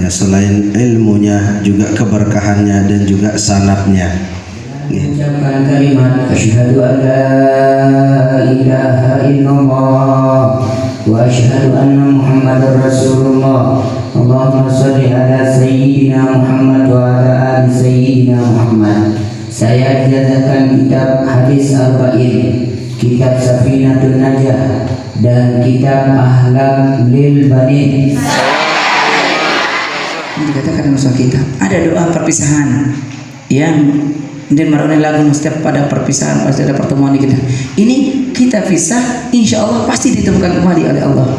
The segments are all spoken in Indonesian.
ya, selain ilmunya juga keberkahannya dan juga sanadnya. Mengucapkan kalimat asyhadu an la ilaha illallah wa asyhadu anna muhammadar rasulullah. Allahumma shalli ala sayyidina Muhammad wa ala ali sayyidina Muhammad. Saya dijazakan kitab hadis arba'in, kitab Safinatun Najah, dan kitab Akhlaq lil Banin. Dikatakan musuh kita ada doa perpisahan yang dan marone lagu setiap pada perpisahan pasti ada pertemuan di kita. Ini kita pisah, insya Allah pasti ditemukan kembali oleh Allah.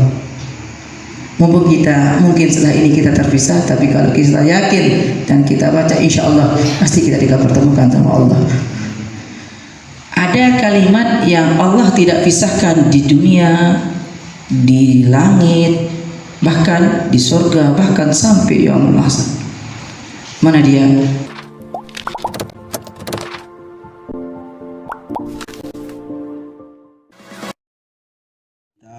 Mumpung kita mungkin setelah ini kita terpisah, tapi kalau kita yakin dan kita baca, insya Allah pasti kita dipertemukan sama Allah. Ada kalimat yang Allah tidak pisahkan di dunia, di langit, bahkan di surga, bahkan sampai yaumul mahsyar. Mana dia?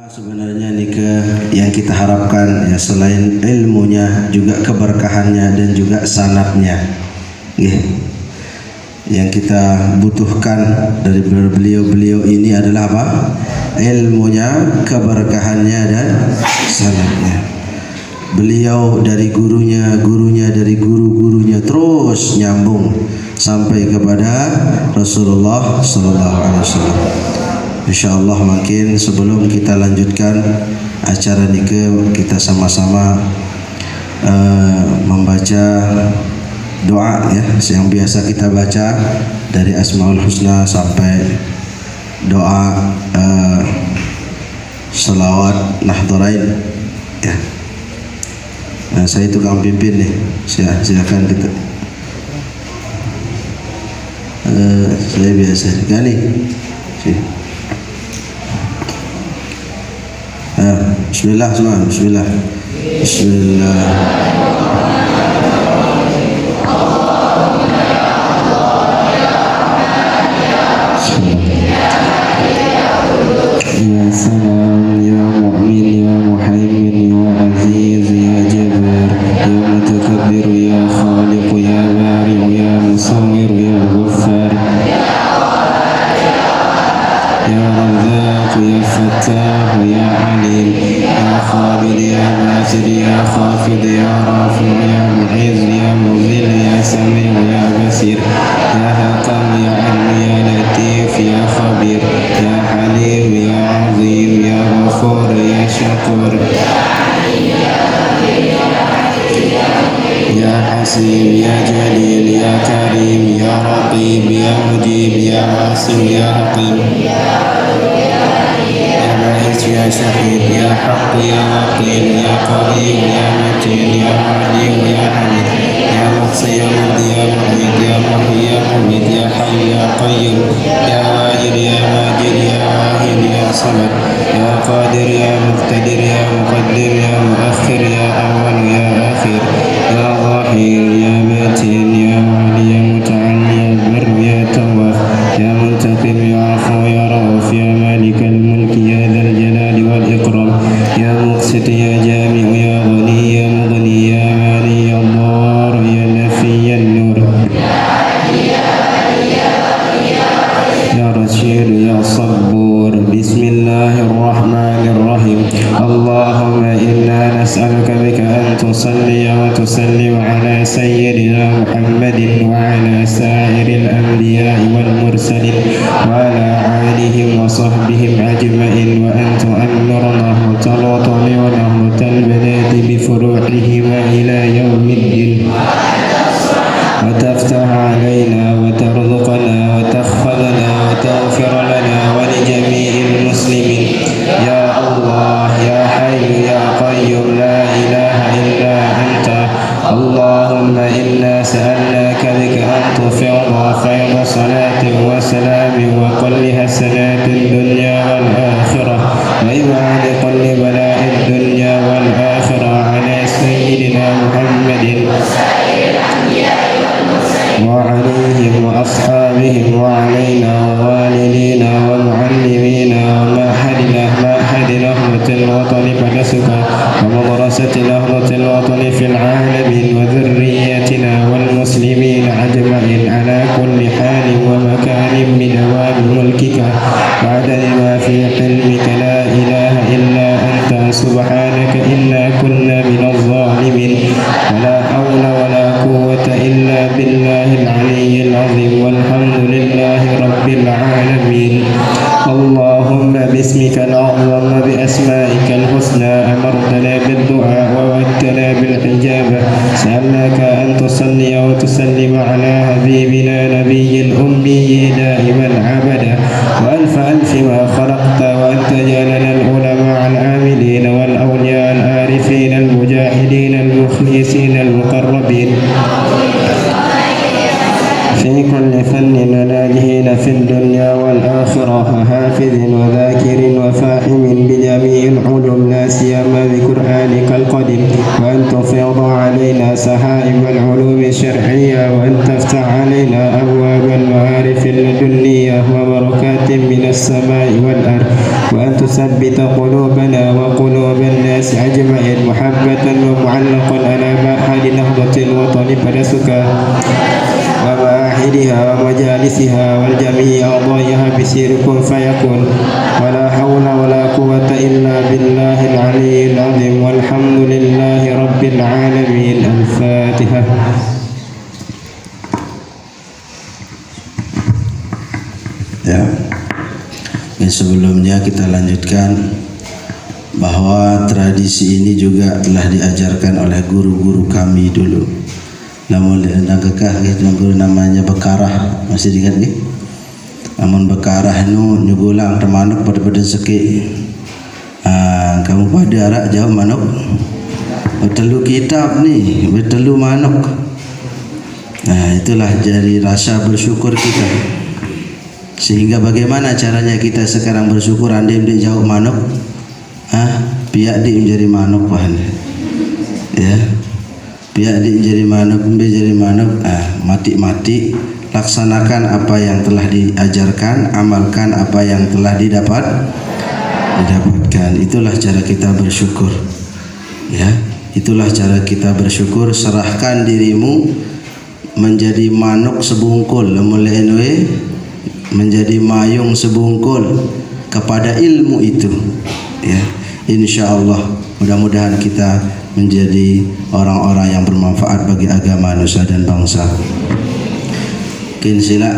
Sebenarnya nikah yang kita harapkan ya, selain ilmunya juga keberkahannya dan juga sanadnya. Yang kita butuhkan dari beliau-beliau ini adalah apa? Ilmunya, keberkahannya dan sanadnya. Beliau dari gurunya, gurunya dari guru-gurunya, terus nyambung sampai kepada Rasulullah sallallahu alaihi wasallam. InsyaAllah makin sebelum kita lanjutkan acara nikah, kita sama-sama membaca doa ya, yang biasa kita baca dari Asmaul Husna sampai doa selawat nahdharain ya. Nah, saya tukang pimpin nih, silakan kita. Saya biasa sekali sih. Bismillah semua, bismillah. Bismillah. Ya salam, ya mu'min, ya muhaimin, ya aziz, ya jabbar, ya mutakabbir, ya khaliq, ya bari', ya musawwir, ya ghaffar, ya razzaq, ya fattah, ya alim, ya khabir, ya basir, ya khafid, ya rafi', ya mu'izz, ya mudhil, ya sami', ya basir, ya hakam, ya alim, ya latif, ya khabir, ya halim, ya azim, ya ghafur, ya syakur, ya hasim, ya jalil, ya karim, ya raqib, ya mujib, ya asim, ya hakim, ya ba'is, ya syahid, ya haq, ya waqil, ya qadim, ya matin, ya alim, ya hamid, ya muhsi, ya mubdi, ya mu'id, ya muhyi, ya mumit, ya hayy, ya qayyum, ya wajid, ya majid, ya wahid, ya samad, ya qadir, ya muqtadir, ya muqaddir, ya muakhir, ya awal, ya akhir, ya zahir, ya batin, ya wali, ya muta'al, ya bar, ya tawwab, ya muntaqim, ya afu, ya rauf, ya malikal mulki, ya dzal jalali wal ikram, ya muqsit, ya jami', ya ghani, ya mughni, ya mani, ya dar, ya nafi, ya nur, ya rashid, ya sabbur. Bismillahirrahmanirrahim. Allahumma inna nas'aluka bika an tusalli wa tusallim ala sayyidina Muhammadin wa ala sa'iril anbiya'i wal mursalin wa ala alihim wa sahbihim ajma'in, wa an tu'ammirna wa tu'ammirna talbanati bi furu'ihima ila yawmiddin, wa taftah alayna wa tarzuqna wa takhfadna wa taghfir lana wa li jami'il muslimin. Ya Allah, ya Hayyu ya Qayyum, la ilaha illa anta. Allahumma inna sa'alnaka bika an tufidha khayra salatin wa salamin wa kulli hasanatin dunya wal akhirah, wa ib'ad kulli bala'id dunya wal akhirah ala sayyidina Muhammadin wa alihim wa ashabihim wa alayna wa walidina wa muallimina wa ma'hadina rahmatil watani pada suka wa madrasatil rahmatil watani fil alam على كل حال ومكان بدوام ملكك وعدد ما في علمك لا إله إلا أنت سبحانك إنا كنا من الظالمين ولا حول ولا قوة إلا بالله العلي العظيم والحمد لله رب العالمين. اللهم باسمك الأعظم بأسمائك الحسنى أمرتنا بالدعاء ووعدتنا بالإجابة سألناك أن تصلي وتسلم على حبيبنا نبي الأمي دائما أبدا وألف ألف ما خلقت وأن تجعلنا العلماء العاملين والأولياء العارفين المجاهدين المخلصين المقربين في كل فن وناجحين في الدنيا والآخرة وحافظ وذاكر وفاهم بجميع العلوم لا سيما بقرآنك القديم وأن تفيض علينا سحائب العلوم الشرعية وأن تفتح علينا أبواب المعارف اللدنية وبركات من السماء والأرض وأن تثبت قلوبنا وقلوب الناس أجمعين محبة ومعلقا على معهد نهضة الوطن فلسك ومعاهدها ومجالسها والجميع أعضائها بسير كن فيكون ولا حول ولا قوة إلا بالله العلي العظيم والحمد لله رب العالمين. الفاتحة. Ya, sebelumnya kita lanjutkan bahwa tradisi ini juga telah diajarkan oleh guru-guru kami dulu. Namun anda kekah guru namanya bekarah masih diingat ke? Namun bekarah nu nyugulang temanuk pada seki. Kamu pada arak jauh manuk. Bertelu kitab nih, bertelu manuk. Itulah jadi rasa bersyukur kita. Sehingga bagaimana caranya kita sekarang bersyukur andai di jauh manuk? Pihak di menjadi manuk bahan. Ya. Pihak di jadi manuk, menjadi manuk. Mati-mati laksanakan apa yang telah diajarkan, amalkan apa yang telah didapatkan. Itulah cara kita bersyukur. Ya, itulah cara kita bersyukur. Serahkan dirimu menjadi manuk sebungkul, mulai menjadi mayung sebungkul kepada ilmu itu. Ya, insyaallah mudah-mudahan kita menjadi orang-orang yang bermanfaat bagi agama, nusa dan bangsa. Mungkin sila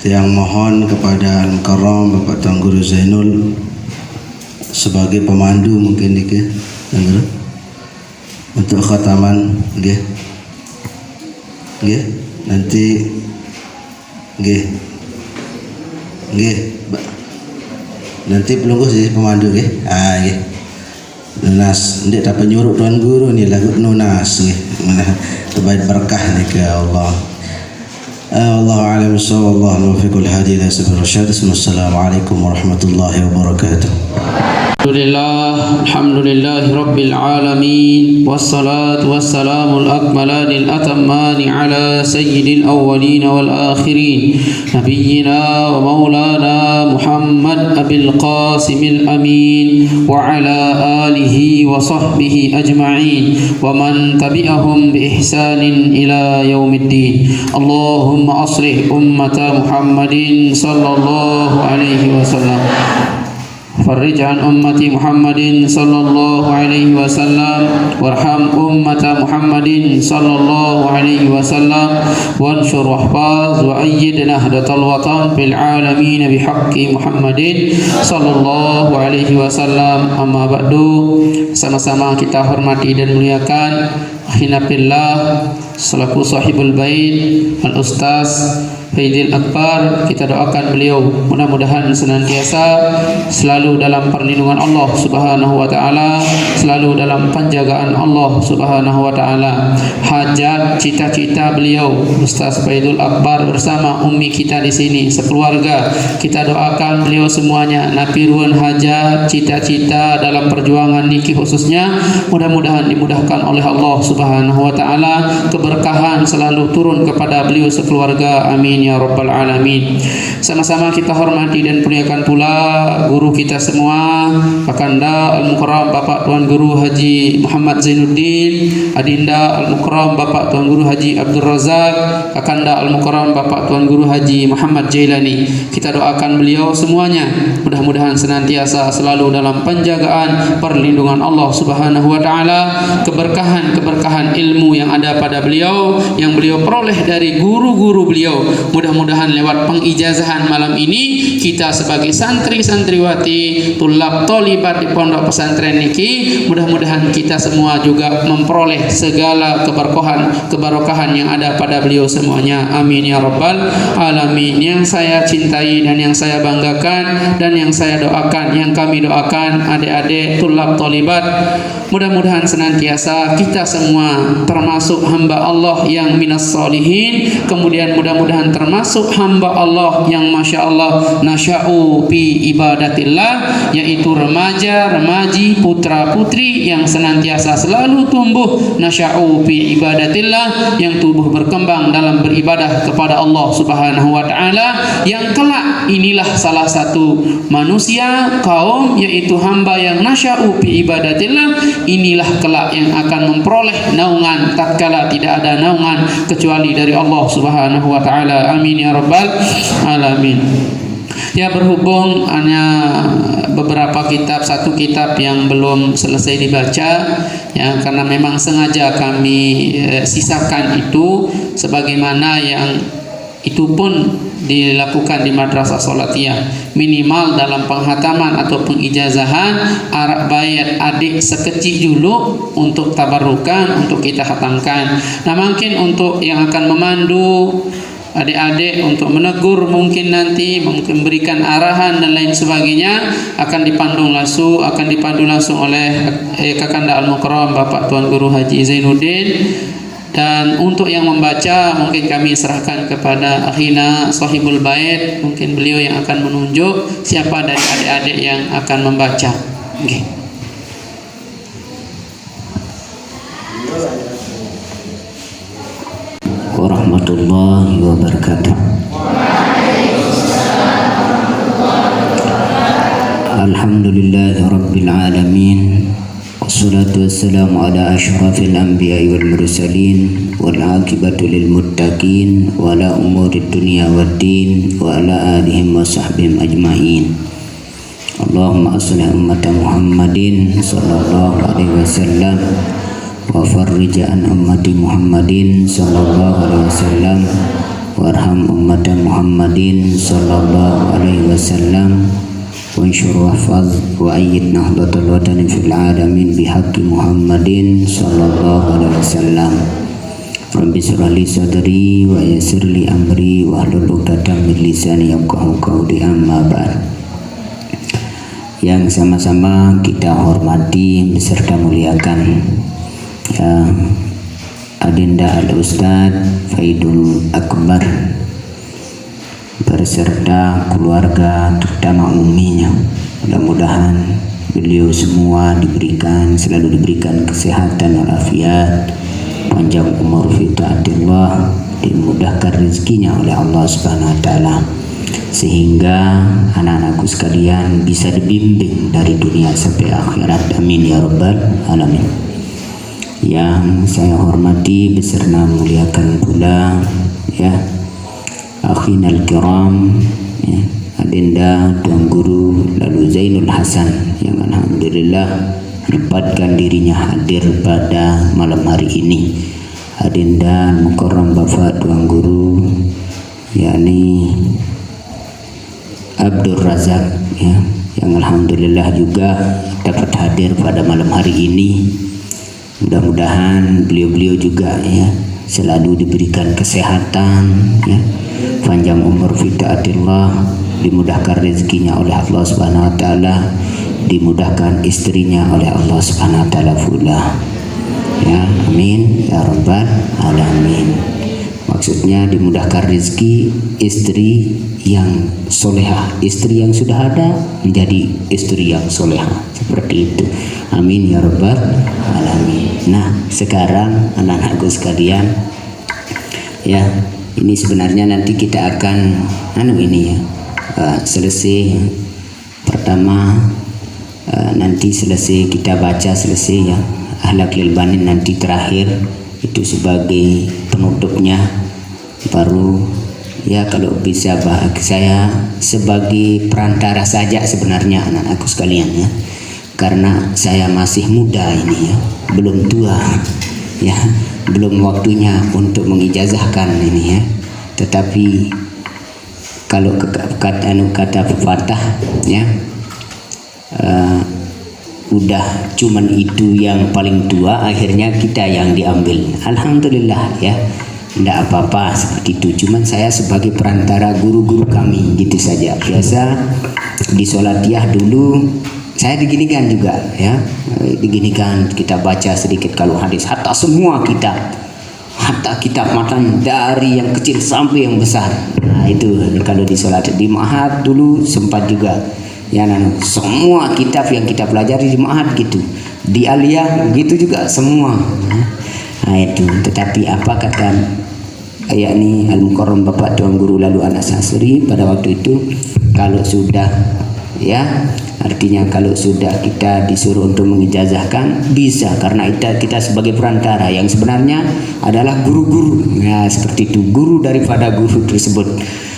yang mohon kepada Al-Mukarram Bapak Tuan Guru Zainul sebagai pemandu mungkin dikit untuk khataman nggih. Nggih, nanti nggih. Nggih. Nanti pelungguh sih pemandu nggih. Nggih. Nunas, ndik dapat penyuruh Tuan Guru ni lagu nunas nggih. Terbaik berkah ni ke Allah. Allah alam sallallahu muwaffiqul hadi ila sabil rasyad. Assalamualaikum warahmatullahi wabarakatuh. Alhamdulillah Rabbil Alamin. Wassalatu wassalamu al-akmalani al-atammani ala sayyidil awwalin wal akhirin Nabiyyina wa maulana Muhammad Abil Qasim al-Amin wa ala alihi wa sahbihi ajma'in wa man tabi'ahum bi ihsanin ila yaumiddin. Allahumma aslih ummata Muhammadin sallallahu alaihi wasallam. فرج عن أمة محمد صلى الله عليه وسلم وارحم أمة محمد صلى الله عليه وسلم وانشر واحفظ وأيد نهضة الوطن في العالمين بحق محمد صلى الله عليه وسلم. أما بعد, sama-sama kita hormati dan muliakan akhina fillah selaku sahibul bait Al-Ustaz Faidil Akbar. Kita doakan beliau mudah-mudahan senantiasa selalu dalam perlindungan Allah Subhanahu wa taala, selalu dalam penjagaan Allah Subhanahu wa taala. Hajat cita-cita beliau Ustaz Faidul Akbar bersama ummi kita di sini sekeluarga, kita doakan beliau semuanya napiruan hajat cita-cita dalam perjuangan niki khususnya mudah-mudahan dimudahkan oleh Allah Subhanahu Subhanahu wa taala, keberkahan selalu turun kepada beliau sekeluarga, amin ya rabbal alamin. Sama-sama kita hormati dan muliakan pula guru kita semua, Kakanda Al-Mukarram Bapak Tuan Guru Haji Muhammad Zainuddin, Adinda Al-Mukarram Bapak Tuan Guru Haji Abdul Razak, Kakanda Al-Mukarram Bapak Tuan Guru Haji Muhammad Jailani. Kita doakan beliau semuanya mudah-mudahan senantiasa selalu dalam penjagaan perlindungan Allah Subhanahu wa taala, keberkahan ilmu yang ada pada beliau, yang beliau peroleh dari guru-guru beliau. Mudah-mudahan lewat pengijazahan malam ini kita sebagai santri-santriwati, tulab tolibat di pondok pesantren niki, mudah-mudahan kita semua juga memperoleh segala keberkahan yang ada pada beliau semuanya, amin ya rabbal alamin. Yang saya cintai dan yang saya banggakan dan yang saya doakan, yang kami doakan adik-adik tulab tolibat, mudah-mudahan senantiasa kita semua termasuk hamba Allah yang minas solihin, kemudian mudah-mudahan termasuk hamba Allah yang masya Allah nasya'u fi ibadatillah, yaitu remaja, remaji, putra putri yang senantiasa selalu tumbuh nasya'u fi ibadatillah, yang tumbuh berkembang dalam beribadah kepada Allah Subhanahu wa taala, yang kelak inilah salah satu manusia kaum yaitu hamba yang nasya'u fi ibadatillah, inilah kelak yang akan memperoleh naungan tatkala tidak ada naungan kecuali dari Allah Subhanahu wa taala, amin ya rabbal alamin. Ya, berhubung hanya beberapa kitab, satu kitab yang belum selesai dibaca ya, karena memang sengaja kami sisakan itu sebagaimana yang itu pun dilakukan di madrasah Salatiyah, minimal dalam penghataman atau pengijazahan arak bayat adik sekecil dulu untuk tabarukan, untuk kita hatamkan. Nah, mungkin untuk yang akan memandu adik-adik untuk menegur, mungkin nanti memberikan arahan dan lain sebagainya, akan dipandu langsung oleh Kakanda Al-Mukarram Bapak Tuan Guru Haji Zainuddin. Dan untuk yang membaca mungkin kami serahkan kepada akhina sahibul bait, mungkin beliau yang akan menunjuk siapa dari adik-adik yang akan membaca. Okay. Warahmatullahi wabarakatuh. Alhamdulillahi rabbil alamin. Wassalatu wassalamu ala ashrafil anbiya'i wal mursalin wal aqibatu lil muttaqin wa ala umurid dunya waddin wa ala alihim wa sahbihim ajma'in. Allahumma aslih ummata Muhammadin sallallahu alaihi wasallam wa farrij an ummati Muhammadin sallallahu alaihi wasallam warham ummata Muhammadin sallallahu alaihi wasallam وانشر واحفظ وأيد نهضة الوطن في العالمين بحق محمد صلى الله عليه وسلم. رب اشرح لي صدري ويسر لي أمري واحلل عقدة من لساني يفقهوا قولي أما بعد. Yang sama-sama kita hormati beserta muliakan ya, Adinda Al-Ustad Faidul Akbar berserta keluarga terutama uminya. Mudah-mudahan beliau semua selalu diberikan kesehatan walafiat, panjang umur fi taatillah, dimudahkan rezekinya oleh Allah Subhanahu wa taala, sehingga anak-anakku sekalian bisa dibimbing dari dunia sampai akhirat, amin ya rabbal alamin. Yang saya hormati beserta muliakan pula ya akhinal kiram ya, Adinda Tuan Guru lalu Zainul Hasan yang alhamdulillah menyempatkan dirinya hadir pada malam hari ini. Adinda Mukarram Bapak Tuan Guru yakni Abdul Razak ya, yang alhamdulillah juga dapat hadir pada malam hari ini. Mudah-mudahan beliau-beliau juga ya selalu diberikan kesehatan ya, panjang umur fi taatillah, dimudahkan rezekinya oleh Allah Subhanahu wa taala, dimudahkan istrinya oleh Allah Subhanahu wa taala pula. Ya, amin ya rabbal alamin. maksudnya dimudahkan rezeki, istri yang solehah, istri yang sudah ada menjadi istri yang solehah, seperti itu. Amin ya rabbal alamin. Nah sekarang anak-anakku sekalian, ya ini sebenarnya nanti kita akan selesai pertama, nanti selesai kita baca selesai ya Akhlaqul Banin, nanti terakhir itu sebagai penutupnya, baru ya kalau bisa saya sebagai perantara saja sebenarnya anak-anakku sekalian ya, karena saya masih muda ini ya, belum tua ya, belum waktunya untuk mengijazahkan ini ya. Tetapi kalau kata pepatah ya, udah cuman itu yang paling tua, akhirnya kita yang diambil. Alhamdulillah ya, tidak apa-apa seperti itu. Cuman saya sebagai perantara guru-guru kami gitu saja. Biasa di Sholatiyah dulu saya diginikan juga ya, diginikan kita baca sedikit kalau hadis, hatta semua kitab, hatta kitab matan dari yang kecil sampai yang besar. Nah itu kalau di sholat di ma'had dulu sempat juga ya, semua kitab yang kita pelajari di ma'had gitu, di aliyah gitu juga semua. Nah itu, tetapi apa kata yakni Al-Mukarram Bapak Tuan Guru Lalu Anas Asri pada waktu itu, kalau sudah ya, artinya kalau sudah kita disuruh untuk mengijazahkan bisa, karena kita sebagai perantara yang sebenarnya adalah guru-guru ya, seperti itu, guru daripada guru tersebut.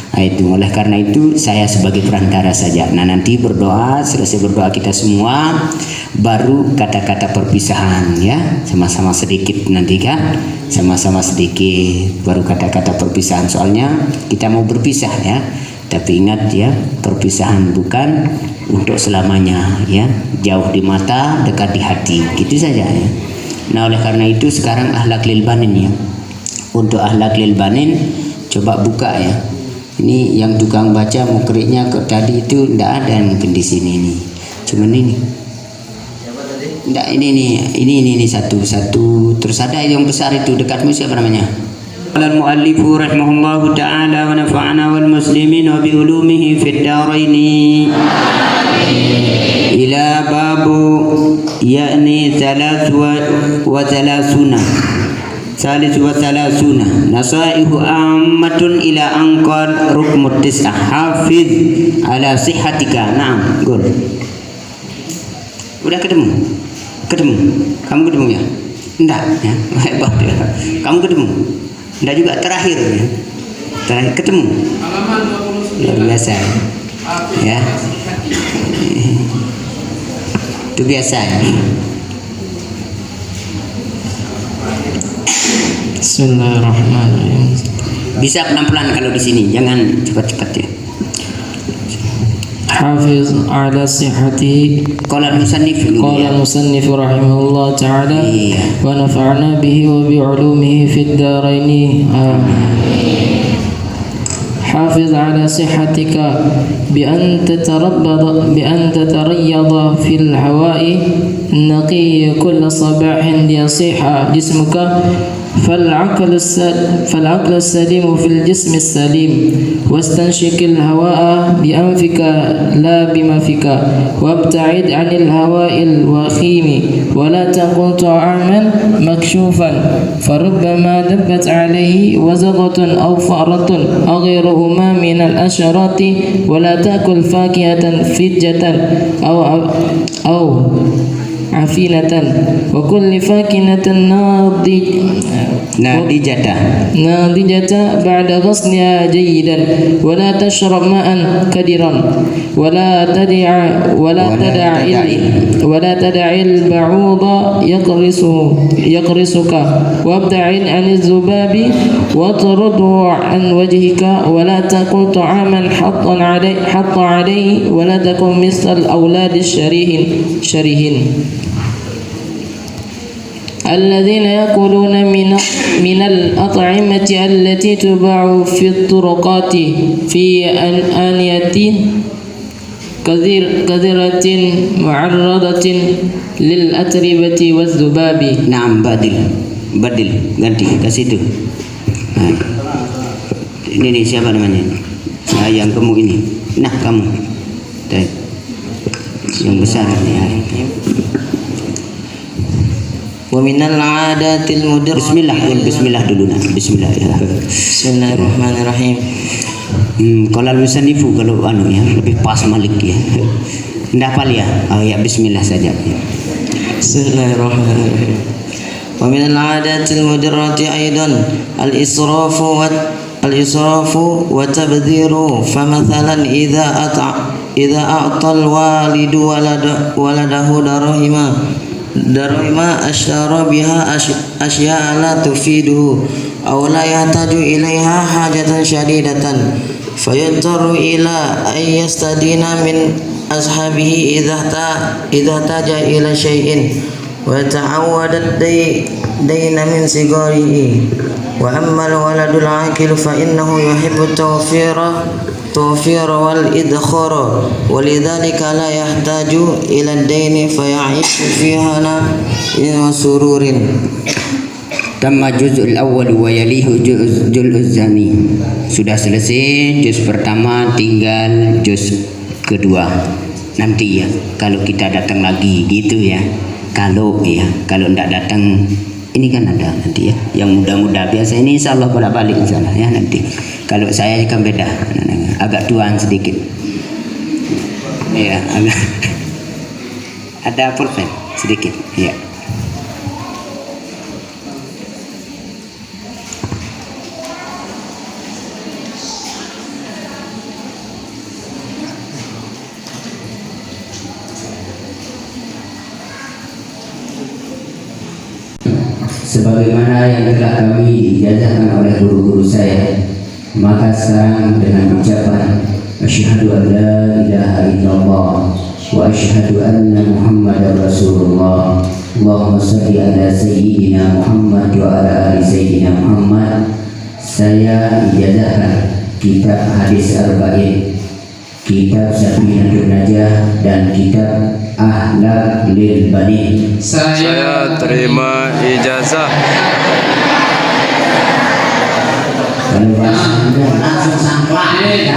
Nah itu, oleh karena itu saya sebagai perantara saja. Nah nanti berdoa, selesai berdoa kita semua, baru kata-kata perpisahan ya, sama-sama sedikit nanti kan, sama-sama sedikit baru kata-kata perpisahan, soalnya kita mau berpisah ya. Tapi ingat ya, perpisahan bukan untuk selamanya ya, jauh di mata, dekat di hati, gitu saja ya. Nah oleh karena itu sekarang Akhlaqul Banin ya. Untuk Akhlaqul Banin coba buka ya. Ini yang tukang baca mukriknya kok tadi itu tidak ada mungkin di sini nih. Cuman ini. Enggak, ini satu terus ada yang besar itu dekatmu, siapa namanya? المؤلف رحمه الله تعالى ونفعنا والمسلمين وبعلومه في الدارين إلى باب يعني 33 نصائح عامة إلى أنقر ركم 9 حافظ على صحتك. نعم قول. Udah ketemu? Kamu ketemu ya? Enggak ya, hebat ya. Kamu ketemu? Enggak juga, terakhir ya. Terakhir ketemu. Luar biasa ya. Itu biasa ya. Bismillahirrahmanirrahim. Bisa pelan-pelan kalau di sini, jangan cepat-cepat ya. حافظ على صحته. قال المصنف رحمه الله تعالى ونفعنا به وبعلومه في الدارين آمين. حافظ على صحتك بأن تتريض في الهواء النقي كل صباح ليصيح جسمك فالعقل السليم في الجسم السليم. واستنشق الهواء بأنفك لا بمفك وابتعد عن الهواء الوخيم ولا تكن طعاما مكشوفا فربما دبت عليه وزغة أو فأرة أو غيرهما من الأشرات. ولا تأكل فاكهة فجة أو عفينة وكل فاكهة ناضجة بعد غسلها جيدا. ولا تشرب ماء كدرا ولا تدع البعوض يقرصك وابتعد عن الذباب واطرده عن وجهك. ولا تأكل طعاما حط عليه ولا تكن مثل الأولاد الشريهين الذين يأكلون من الأطعمة التي تباع في الطرقات في آنية كثيرة معرضة للأتربة والذباب. Naam, badil ganti kasih itu. Ini siapa namanya? Nah, yang gemuk ini. Nah, kamu. Yang besar ini. Wa minal 'adatil mudir. Bismillah dulu nah. Bismillah ya. Bismillahirrahmanirrahim. Kalau musanifu kalau anu ya lebih pas Malik ya. Ndak hafal ya? Oh ya bismillah saja. Bismillahirrahmanirrahim. Wa minal 'adatil mudirrati aidan al-israfu wa tabdhiru. Famathalan idza a'ta al-walidu waladahu darahima ashtara biha asya'a la tufiduhu aw la yahtaju ilaiha hajatan syadidatan fayattaru ila ay yastadina min ashabihi idza taja ila syai'in wa ta'awwada dayna min sigarihi wa amma al-waladul 'aqil fa innahu yuhibbu التوفير والإدخار ولذلك لا يحتاج إلى الدين فيعيش فيها وسرور. Tamma juz'ul awwal wa yalihu juz'uz zani. Sudah selesai juz pertama, tinggal juz kedua. Nanti ya kalau kita datang lagi gitu ya. Kalau enggak datang ini kan ada nanti ya. Yang muda-muda biasa ini insyaallah pada balik insyaallah ya nanti. Kalau saya kan beda. Agak tuaan sedikit. Ya, agak ada pulpen sedikit. Ya. Sebagaimana yang telah kami diijazahkan oleh guru-guru saya, maka sekarang dengan ucapan asyhadu an la ilaha illallah wa asyhadu anna muhammadar rasulullah Allahumma shalli ala sayyidina Muhammad wa ala ali sayyidina Muhammad, saya ijazahkan kitab hadis arba'in, kitab Safinatun Najah dan kitab Akhlaq lil Bani. Saya terima ijazah. Langsung sampai.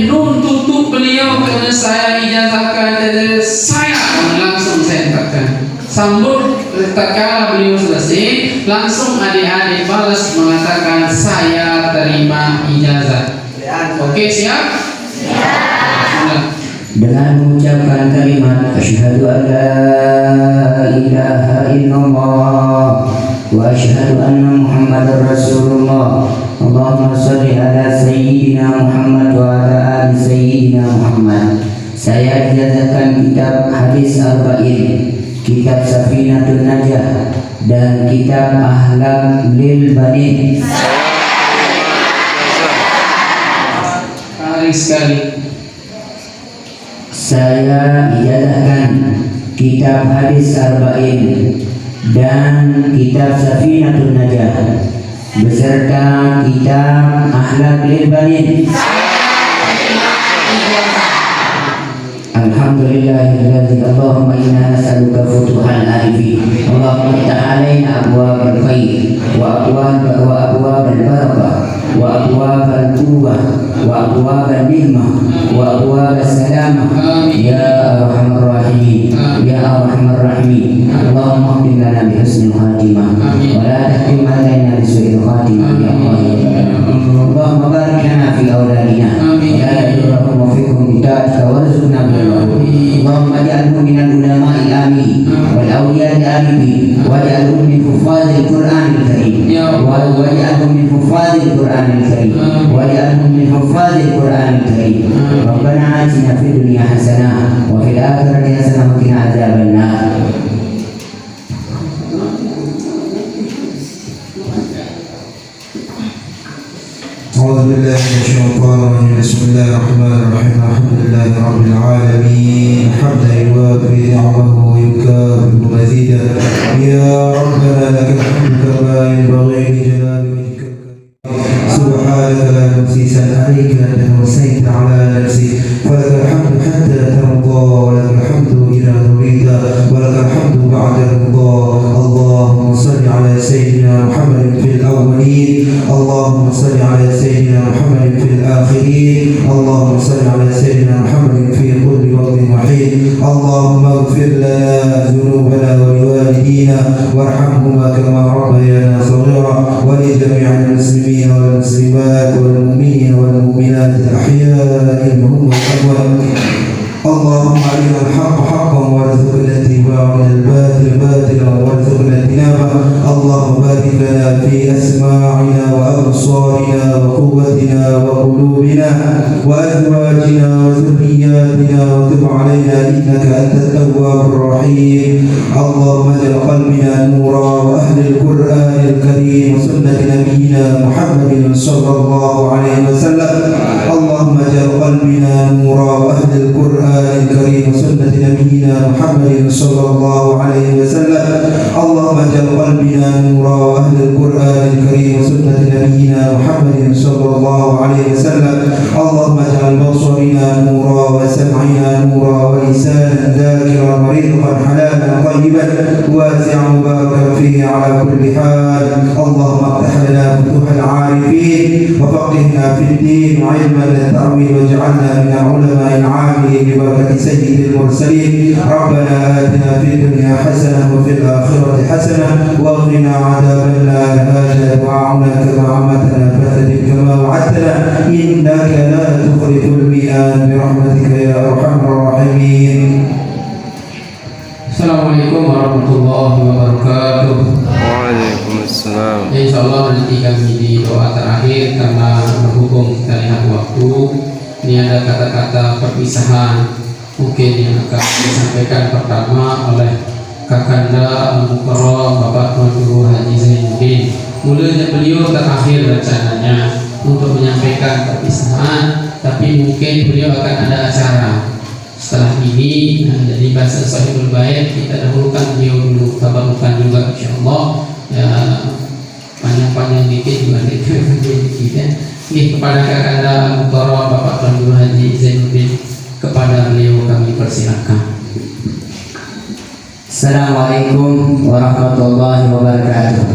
Nun tutup beliau karena saya ijazahkan saya langsung saya letakkan. Sambut tatkala beliau selesai, langsung adik-adik balas mengatakan saya terima ijazah. Oke, siap? Dengan mengucapkan kalimat asyhadu an la ilaha illallah wa asyhadu anna muhammadar rasulullah Allahumma shalli ala sayyidina Muhammad wa ala ali sayyidina Muhammad, saya ijazahkan kitab hadis arba'in, kitab Safinatun Najah dan kitab Akhlaq lil Bani. Sekali. Saya ijazahkan kitab hadis arba'in dan kitab Safinatun Najah beserta kitab Akhlaq lil Bani. Alhamdulillahilladzi Allahumma inna nas'aluka futuhal arifin Allahumma iftah alaina abwaabal khair wa abwaabal barakah wa abwaabal quwwah wa abwaabal ni'mah wa abwaabal salamah ya arhamar rahimin ya arhamar rahimin. Allahumma qim lana bi husnil khatimah wa la tahkim alaina bi su'il khatimah ya Allah. Allahumma barik lana fi awladina wa la yadurruhum wa fikum bitaa'ika warzuqna bil اللهم اجعلهم من العلماء الآمين والأولياء الآمين واجعلهم من حفاظ القرآن الكريم واجعلهم من حفاظ القرآن الكريم واجعلهم من حفاظ القرآن الكريم. ربنا آتنا في الدنيا حسنة وفي الآخرة حسنة وقنا عذاب النار. أعوذ بالله من الشيطان الرجيم. بسم الله الرحمن الرحيم. الحمد لله رب العالمين حمدا يوافي نعمه ويكافئ مزيدا. يا ربنا لك الحمد كما ينبغي لجلال وجهك الكريم. سبحانك لا نحصي ثناء أنت وسيت على نفسي فلك الحمد حتى ترضى ولك الحمد إذا رضيت ولك الحمد بعد الرضا. اللهم صل على سيدنا محمد في الأول الأولين اللهم صل على سيدنا محمد في الآخرين اللهم صل على سيدنا محمد في كل وقت وحين اللهم اغفر لنا ذنوبنا ولوالدينا وارحمهما كما ربيانا صغيرا ولجميع المسلمين والمسلمات والمؤمنين والمؤمنات الأحياء منهم والأموات اللهم أرنا الحق حقا وارزقنا اتباعه الباطل باطلا وارزقنا اجتنابه اللهم بارك لنا في أسماعنا وأبصارنا وقوتنا وقلوبنا وأزواجنا وذرياتنا وتب علينا إنك أنت التواب الرحيم اللهم اجعل قلبنا نورا وأهل القرآن الكريم وسنة نبينا محمد صلى الله عليه وسلم اللهم اجعل قلبنا نورا وأهل القرآن الكريم وسنة نبينا محمد صلى الله عليه وسلم اللهم اجعل قلبنا نورا وأهل القرآن الكريم وسنة نبينا محمد صلى الله عليه وسلم اللهم اجعل بصرنا نورا وسمعنا نورا ولسانا ذاكرا ورزقا حلالا طيبا واسعا مباركا فيه على كل حال اللهم افتح لنا فتوح العارفين وفقهنا في الدين وعلما للتأويل واجعلنا من العلماء العاملين ببركة سيد المرسلين ربنا آتنا في الدنيا حسنة وفي الآخرة حسنة وقنا عذاب النار هذا دعاؤنا كما عمتنا فاستجب كما وعدتنا إنك لا تخلف الميعاد برحمتك يا أرحم الراحمين. Assalamualaikum warahmatullahi wabarakatuh. Waalaikumsalam. Insyaallah nanti kami di doa terakhir karena berhubung kita lihat waktu. Ini ada kata-kata perpisahan mungkin yang akan disampaikan pertama oleh Kakanda Al-Mukarram Bapak Tuan Guru Haji Zainuddin. Mulanya beliau terakhir rencananya untuk menyampaikan perpisahan, tapi mungkin beliau akan ada acara setelah ini. Jadi bahasa Sahihul Bait kita dahulukan beliau dulu, tabarukan juga insyaallah ya, panjang-panjang dikit juga dikit ya. Ini kepada Kakanda Al-Mukarram Bapak Tuan Guru Haji Zainuddin, kepada beliau kami persilakan. Assalamualaikum warahmatullahi wabarakatuh.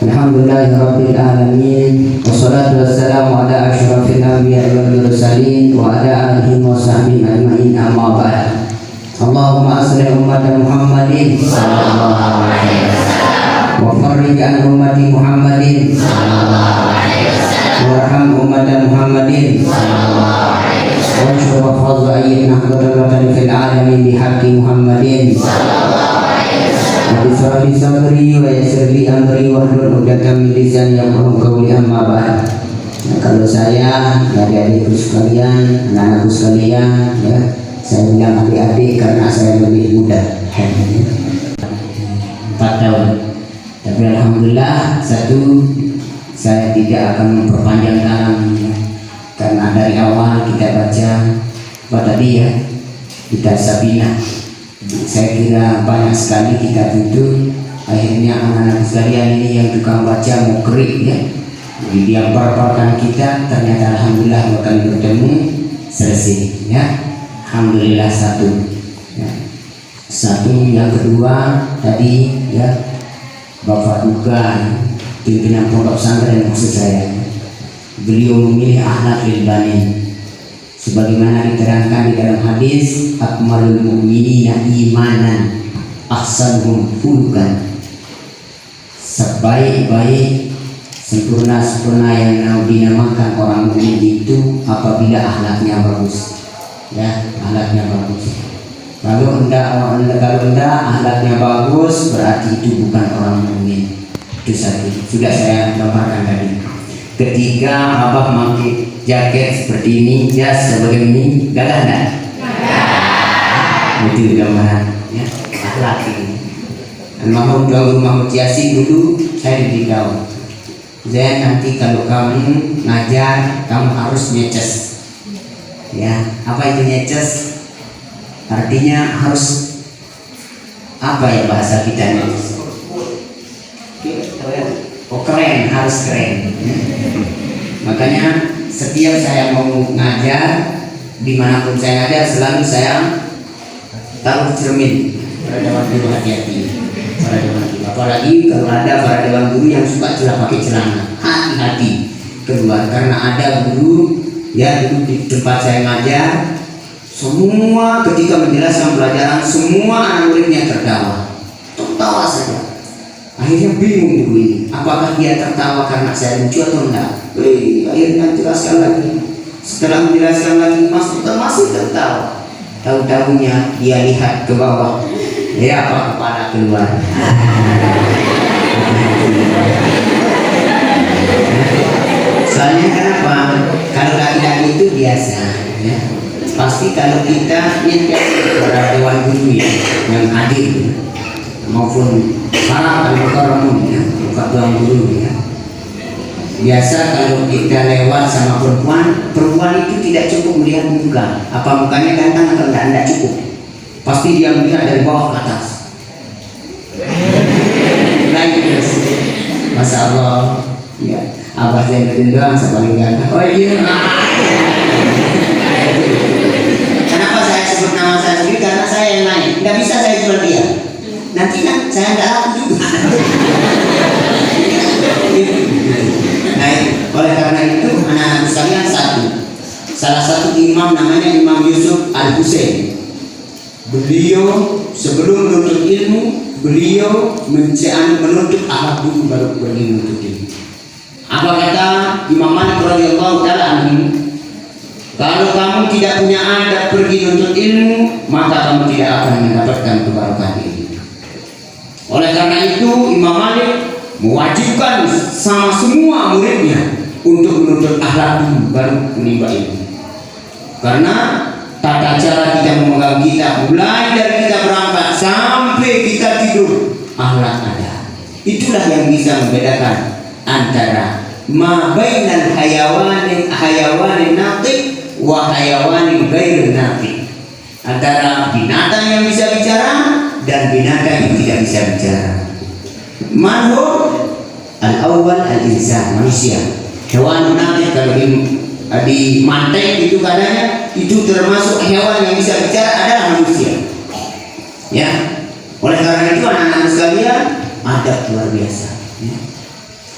Alhamdulillahirabbil alamin wassalatu wassalamu ala asyrafil anbiya'i wal mursalin wa ala alihi wa sahbihi ajma'in amma ba'd. Allahumma aslih ummata Muhammadin sallallahu alaihi wasallam wa farrij an ummati Muhammadin sallallahu alaihi wasallam warham ummata Muhammadin sallallahu alaihi wasallam wa syurra fadl ayyina hadratan fil alamin bihaqqi Muhammadin sallallahu alaihi wasallam wa bisrahi sadri wa yassir li amri wa hlul 'uqdatam min lisani yafqahu qawli amma ba'd. Nah, kalau saya adik-adikku sekalian, anak-anakku sekalian ya, saya bilang adik-adik karena saya lebih muda 4 tahun. Tapi alhamdulillah saya tidak akan memperpanjang kalam ya. Karena dari awal kita baca apa tadi ya, kita Sabina, saya kira banyak sekali kita itu akhirnya anak-anak sekalian ini yang tukang baca mukri ya, jadi dia barbarkan kita, ternyata alhamdulillah akan bertemu selesai ya. Alhamdulillah satu ya. Yang kedua tadi ya, Bapak Duka pimpinan pondok pesantren maksud saya, beliau memilih akhlak lil banin sebagaimana diterangkan di dalam hadis akmalul mu'minina imanan ahsanuhum khuluqan, sebaik-baik sempurna yang dinamakan orang mukmin itu apabila akhlaknya bagus ya, akhlaknya bagus. Kalau enggak akhlaknya bagus berarti itu bukan orang mukmin. Itu satu, sudah saya gambarkan tadi. Ketiga, abah pakai jaket seperti ini, jas sebagai ini, gagah enggak? Itu gambaran ya, akhlak ini. Almarhum Tuan Mahmud Yasin dulu saya diberitahu, Zain nanti kalau kamu ngajar kamu harus nyeces ya. Apa itu nyeces? Artinya harus apa ya bahasa kita nyeces? Oh keren, harus keren ya. Makanya setiap saya mau ngajar, dimanapun saya ngajar selalu saya taruh cermin para dewan guru hati-hati, para dewan guru. Apalagi kalau ada para dewan guru yang suka pakai celana, hati-hati keluar, karena ada guru ya dulu di tempat saya ngajar, semua ketika menjelaskan pelajaran semua anak muridnya tertawa saja. Akhirnya bingung guru ini, apakah dia tertawa karena saya lucu atau enggak? Akhirnya jelaskan lagi. Setelah menjelaskan lagi masih tertawa. Tahu-tahunya dia lihat ke bawah, ya apa kepala keluar. Soalnya kenapa? Kalau laki-laki itu biasa, ya. Pasti kalau kita nyetel para dewan guru yang adil maupun para al-mukarramun ya, bukan dewan guru ya. Biasa kalau kita lewat sama perempuan itu tidak cukup melihat muka. Apa mukanya ganteng atau tidak cukup. Pasti dia melihat dari bawah ke atas. Naik terus. Masya Allah. Ya. Abah saya doang paling ganteng. Oh iya. Kenapa saya sebut nama saya sendiri? Karena saya yang naik. Tidak bisa saya jual dia. Nanti kan saya tidak laku juga. Oleh karena itu anak-anak sekalian salah satu imam namanya Imam Yusuf Al-Husain. Beliau sebelum menuntut ilmu beliau menuntut akhlak dulu baru pergi menuntut ilmu. Apa kata Imam Malik radhiyallahu taala anhu? Kalau kamu tidak punya adab pergi menuntut ilmu, maka kamu tidak akan mendapatkan kebarokan ilmu. Oleh karena itu Imam Malik mewajibkan sama semua muridnya untuk menuntut akhlak dulu baru menimba ilmu. Karena tata cara kita memegang kitab mulai dari kita berangkat sampai kita tidur akhlak ada. Itulah yang bisa membedakan antara ma bainal hayawanin natiq wa hayawanin ghair natiq. Antara binatang yang bisa bicara dan binatang yang tidak bisa bicara. Manhum al-awwal al-insan, manusia. Hewan natiq kalau di mantek itu katanya itu termasuk hewan yang bisa bicara adalah manusia. Ya. Oleh karena itu anak-anak sekalian adab luar biasa. Ya.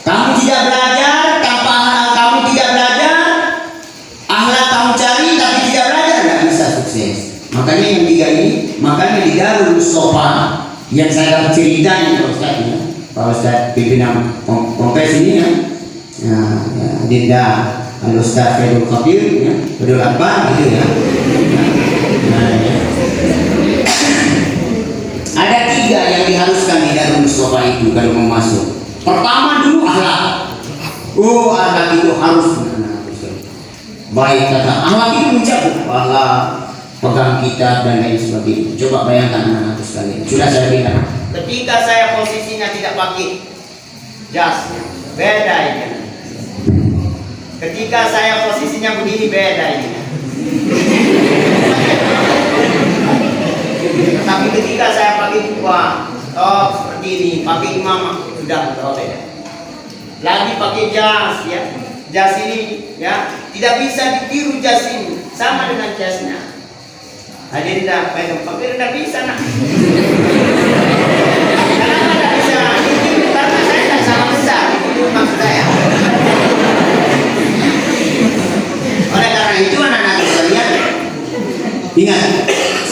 Kamu tidak belajar tanpa akhlak, kamu tidak belajar akhlak kamu cari tapi tidak belajar tidak bisa sukses. Makanya yang tiga ini, makanya di Darul Mustafa yang saya dapat ceritanya Pak Ustaz ya. Pak Ustaz pimpinan Pompes ini ya. Dinda Al-Ustaz Fedul Khabir ya, Fedul apa gitu ya. Nah, ya. Ada tiga yang diharuskan di Darul Mustafa itu kalau mau masuk. Pertama dulu akhlak. Akhlak itu harus baik kata. Akhlak itu mencakup akhlak, pegang kitab dan lain sebagainya. Coba bayangkan anak-anak sekalian. Sudah saya bilang. Ketika saya posisinya tidak pakai jas, beda ini. Ketika saya posisinya begini beda ini. Tapi ketika saya pakai top seperti ini, pakai imam sudah beda. Lagi pakai jas ya. Jas ini ya tidak bisa ditiru jas ini sama dengan jasnya. Hadirin dah pakai tidak bisa nak. Kenapa tidak bisa ditiru? Karena saya tidak sama besar itu maksud saya. Oleh karena itu anak-anak sekalian ingat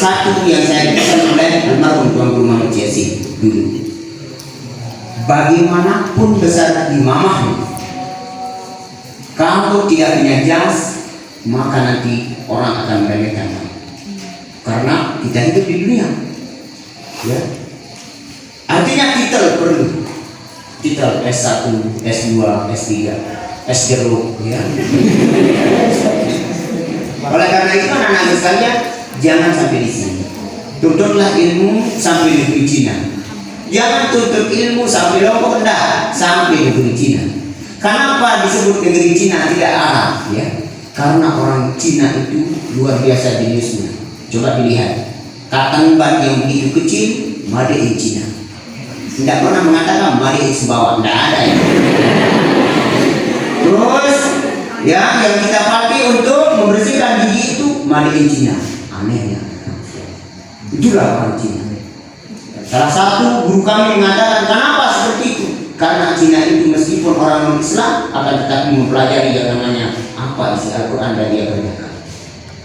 satu yang saya bisa mulai almarhum Tuan Guru Muhammad Yasin dulu. Bagaimanapun besar imamahmu, kalau tidak punya jas, maka nanti orang akan meremehkan kamu. Karena kita hidup di dunia, ya. Artinya titel perlu, titel S1, S2, S3, S0, ya. Oleh karena itu anak-anak sekalian jangan sampai di sini. Tuntutlah ilmu sampai negeri Cina. Jangan tuntut ilmu sampai Lombok, enggak, sampai negeri Cina. Kenapa disebut negeri Cina tidak Arab? Ya, karena orang Cina itu luar biasa jeniusnya. Coba dilihat, cotton bud yang begitu kecil, made in Cina. Tidak pernah mengatakan made in Sumbawa, tidak ada ya. Terus, ya yang kita pakai untuk membersihkan gigi itu made in Cina. Anehnya, itulah orang Cina. Salah satu guru kami mengatakan, kenapa seperti itu? Karena Cina itu meskipun orang non-Islam akan tetapi mempelajari yang namanya apa isi Al-Quran dan dia kerjakan.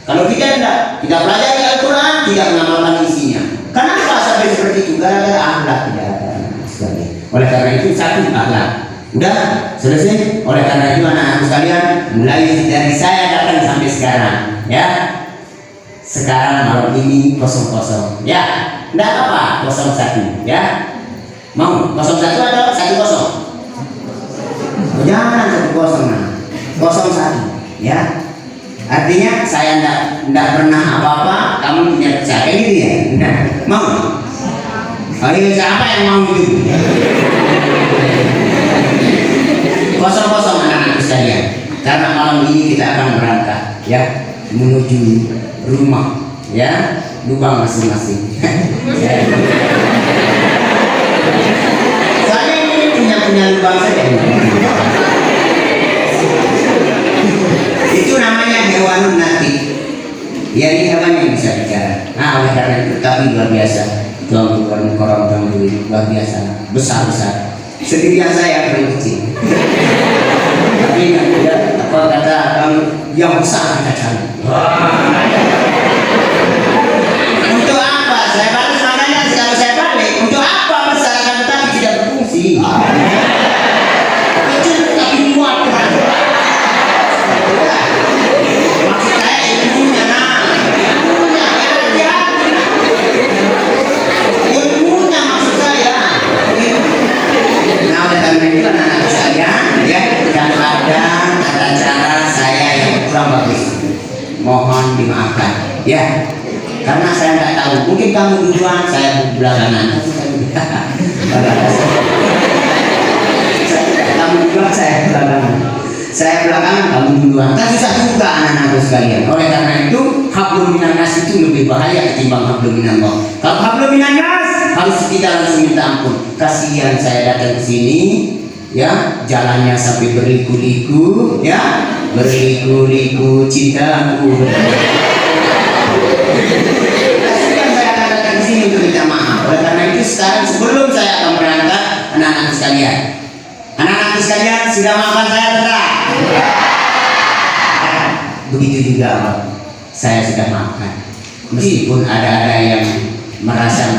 Kalau kita tidak, kita pelajari Al-Quran, tidak mengamalkan isinya. Kenapa sampai seperti itu? Gara-gara akhlak tidak ada. Oleh karena itu satu akhlak. Udah selesai. Oleh karena itu anak-anak sekalian, mulai dari saya datang sampai sekarang, ya. Sekarang malam ini 00, ya. Tidak apa, 01, ya. Mau 01 atau 10? Jangan 10, 01, ya. Artinya saya tidak pernah apa-apa, kamu punya saya gitu ya. Nah, mau? Ayo siapa yang mau itu? 00 anak-anak sekalian. Karena malam ini kita akan berangkat, ya, menuju rumah, ya, lubang masing-masing. Saya ini punya lubang saja. Itu namanya hewanun natik. Ya, ini hewan yang bisa bicara. Nah, oleh karena itu tapi luar biasa. Tuan korang luar biasa, besar. Sedikit saya paling kecil. Tapi apa kata yang besar kita cari. Untuk apa? Saya balik makanya kalau saya balik untuk apa besar akan tetapi tidak berfungsi. Kecil tapi kuat. Maksud saya ilmunya, ilmunya maksud saya. Nah, oleh karena itu anak-anak sekalian, ya, kadang-kadang ada cara saya yang kurang bagus. Mohon dimaafkan, ya. Karena saya tidak tahu, mungkin kamu duluan, saya belakangan. Kamu duluan, saya belakangan. Saya belakangan, kamu duluan. Tak susah juga anak-anak sekalian. Oleh karena itu, hablum minan nas itu lebih bahaya ketimbang hablum minallah. Kalau hablum minan nas harus kita langsung minta ampun. Kasihan saya datang ke sini, ya, jalannya sampai berliku-liku, ya, berliku-liku cintaku. Kasihan saya akan datang ke sini untuk minta maaf. Oleh karena itu sekarang sebelum saya akan berangkat, anak-anak sekalian, anak-anak sekalian sudah maafkan saya tidak? Begitu juga saya sudah maafkan. Meskipun ada yang merasa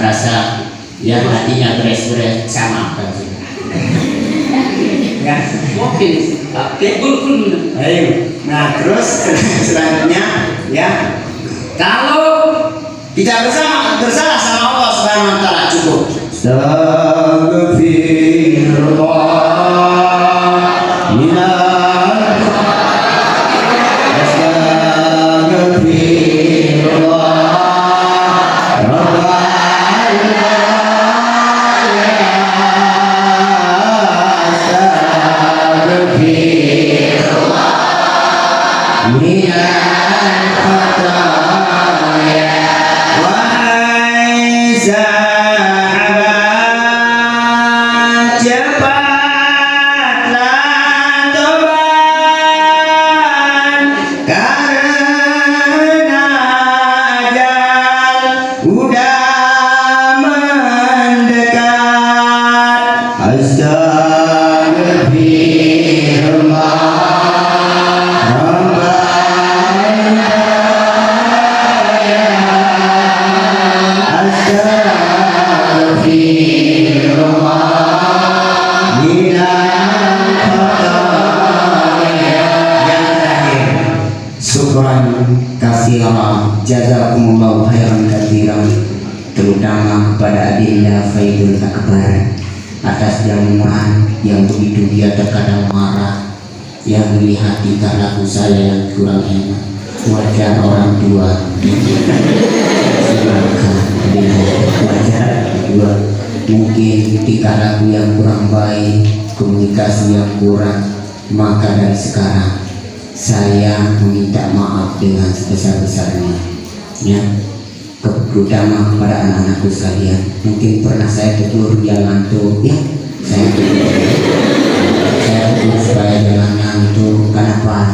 yang hatinya beres-beres, saya maafkan juga. Ya, mungkin. Ayo. Nah, terus selanjutnya, ya, kalau tidak bersalah sama Allah Subhanahu Wa Taala cukup. Jazakumullahu khairan katsiran, terutama kepada Adinda Faidul Akbar atas jamuan yang begitu dia terkadang marah yang melihat tingkah laku saya yang kurang enak, wajar orang tua. Silakan wajar dua, mungkin tingkah laku yang kurang baik, komunikasi yang kurang, maka dari sekarang saya meminta maaf dengan sebesar-besarnya, ya, terutama kepada anak-anakku sekalian. Mungkin pernah saya tegur dia ngantuk, ya, saya tegur supaya jangan ngantuk. Kenapa?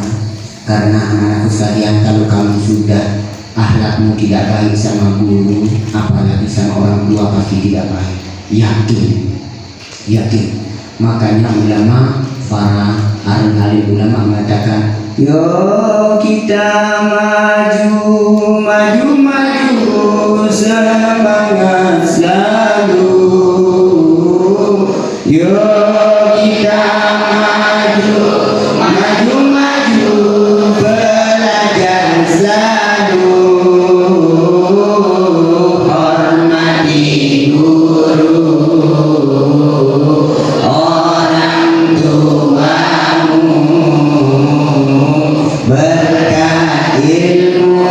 Karena anak-anakku sekalian, kalau kamu sudah akhlakmu tidak baik sama guru, apalagi sama orang tua pasti tidak baik. Yakin. Makanya ulama, para alim ulama mengatakan, yo kita maju semangat selalu. Yo kita maju belajar selalu. Hormati guru, orang tuamu, berkat ilmu.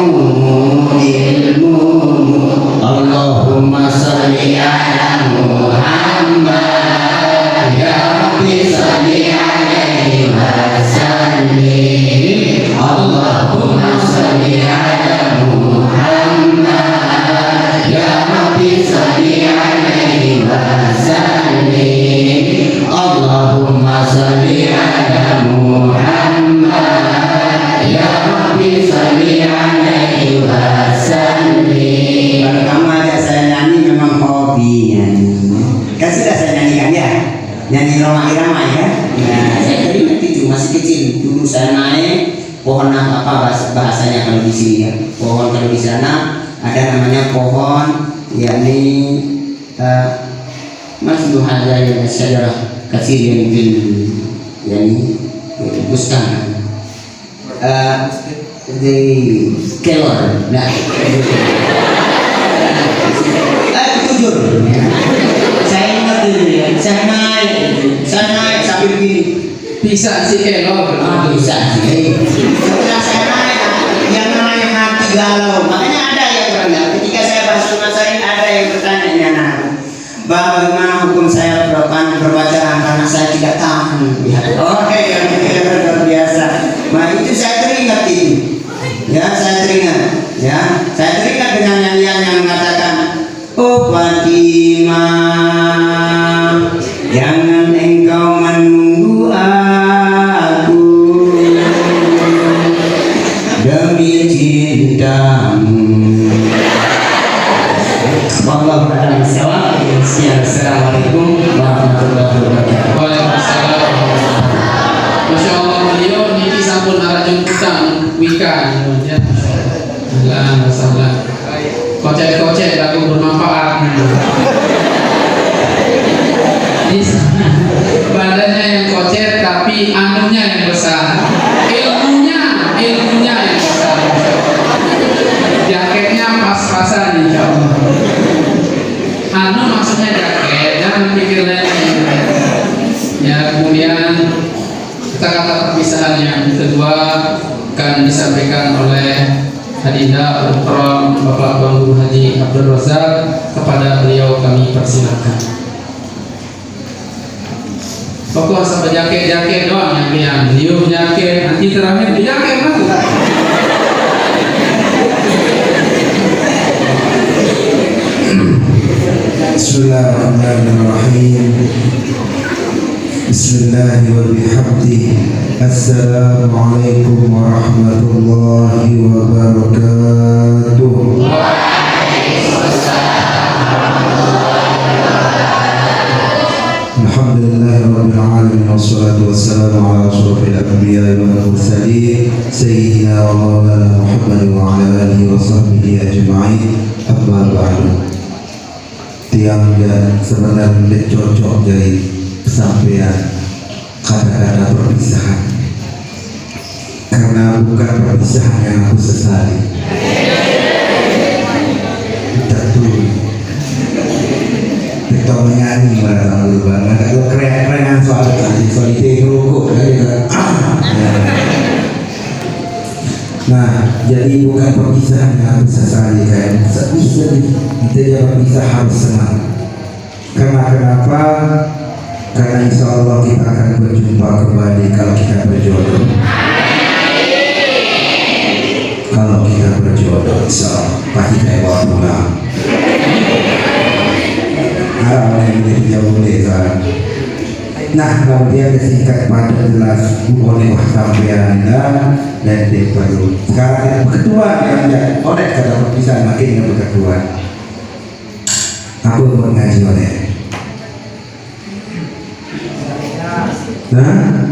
Allahumma sholli ala Muhammad, ya Rabbi sholli alaihi wa sallim. Allahumma sholli ala Muhammad, ya Rabbi sholli alaihi wa sallim. Allahumma sholli ala Muhammad, ya Rabbi sholli alaihi wa sallim. Kalau kamu ajak saya nyanyi memang hobi nyanyi. Kan sudah saya nyanyikan ya, nyanyi Roma ya. Nah, saya teringat itu masih kecil. Dulu saya naik pohon apa bahasanya kalau di sini ya. Pohon kalau di sana ada namanya pohon, yakni masih ada yang sejarah kecil yang yakni bustan. The kelor, nah, jujur, saya ingat dulu ya, saya naik sambil begini, Bisa sih kelor. bisa sih. Setelah saya naik, yang namanya hati galau, makanya ada yang berenang. Ketika saya bahas rumah saya ada yang bertanya ini anak, bagaimana hukum saya berpacaran karena saya tidak tahan. Oke, luar biasa. Nah itu saya teringat itu. Ya, saya teringat dengan nyanyian yang mengatakan, oh Fatimah, jangan engkau menunggu aku demi cintamu. Wallahu a'lam bishawab. Assalamualaikum warahmatullahi wabarakatuh. Waalaikumsalam. Masya Allah, beliau ini sampun narajun utang wikan ya. Alhamdulillah. Kocek lagu bermanfaat. Badannya yang kocek tapi anunya yang besar. Ilmunya yang besar. Jaketnya pas-pasan insya Allah. Anu maksudnya jaket, jangan pikir lain. Ya, kemudian kata-kata perpisahan yang kedua akan disampaikan oleh Hadinda Al-Mukarram Bapak Bang Guru Haji Abdul Razak. Kepada beliau kami persilakan. Pokok sampai jaket doang yang beliau jaket, nanti terakhir jaket lah. Bismillahirrahmanirrahim. Bismillah wa bihamdih. Assalamualaikum warahmatullahi wabarakatuh. Alhamdulillahirabbil alamin wassalatu wassalamu ala asyrofil anbiya'i wal mursalin sayyidina wa maulana Muhammad wa ala alihi wa sahbihi ajma'in. Amma ba'du. Tiang dan sebenarnya cocok dari sampean kata-kata perpisahan, karena bukan perpisahan yang aku sesali. Tentu kita menyanyi pada lalu banget, kalau keren-kerenan soal itu rukuk nah, jadi bukan perpisahan yang aku sesali, kayak sedih itu ya, perpisahan harus senang. Karena kenapa? Karena insya Allah kita akan berjumpa kembali kalau kita berjodoh. Kalau kita berjodoh, insya Allah pasti kita bawa pulang. Orang yang tidak boleh kan. Nah, kemudian singkat padat jelas boleh sampean dan perlu. Sekarang yang kedua yang oleh kata perpisahan makin yang kedua. Aku mengaji oleh. Nah,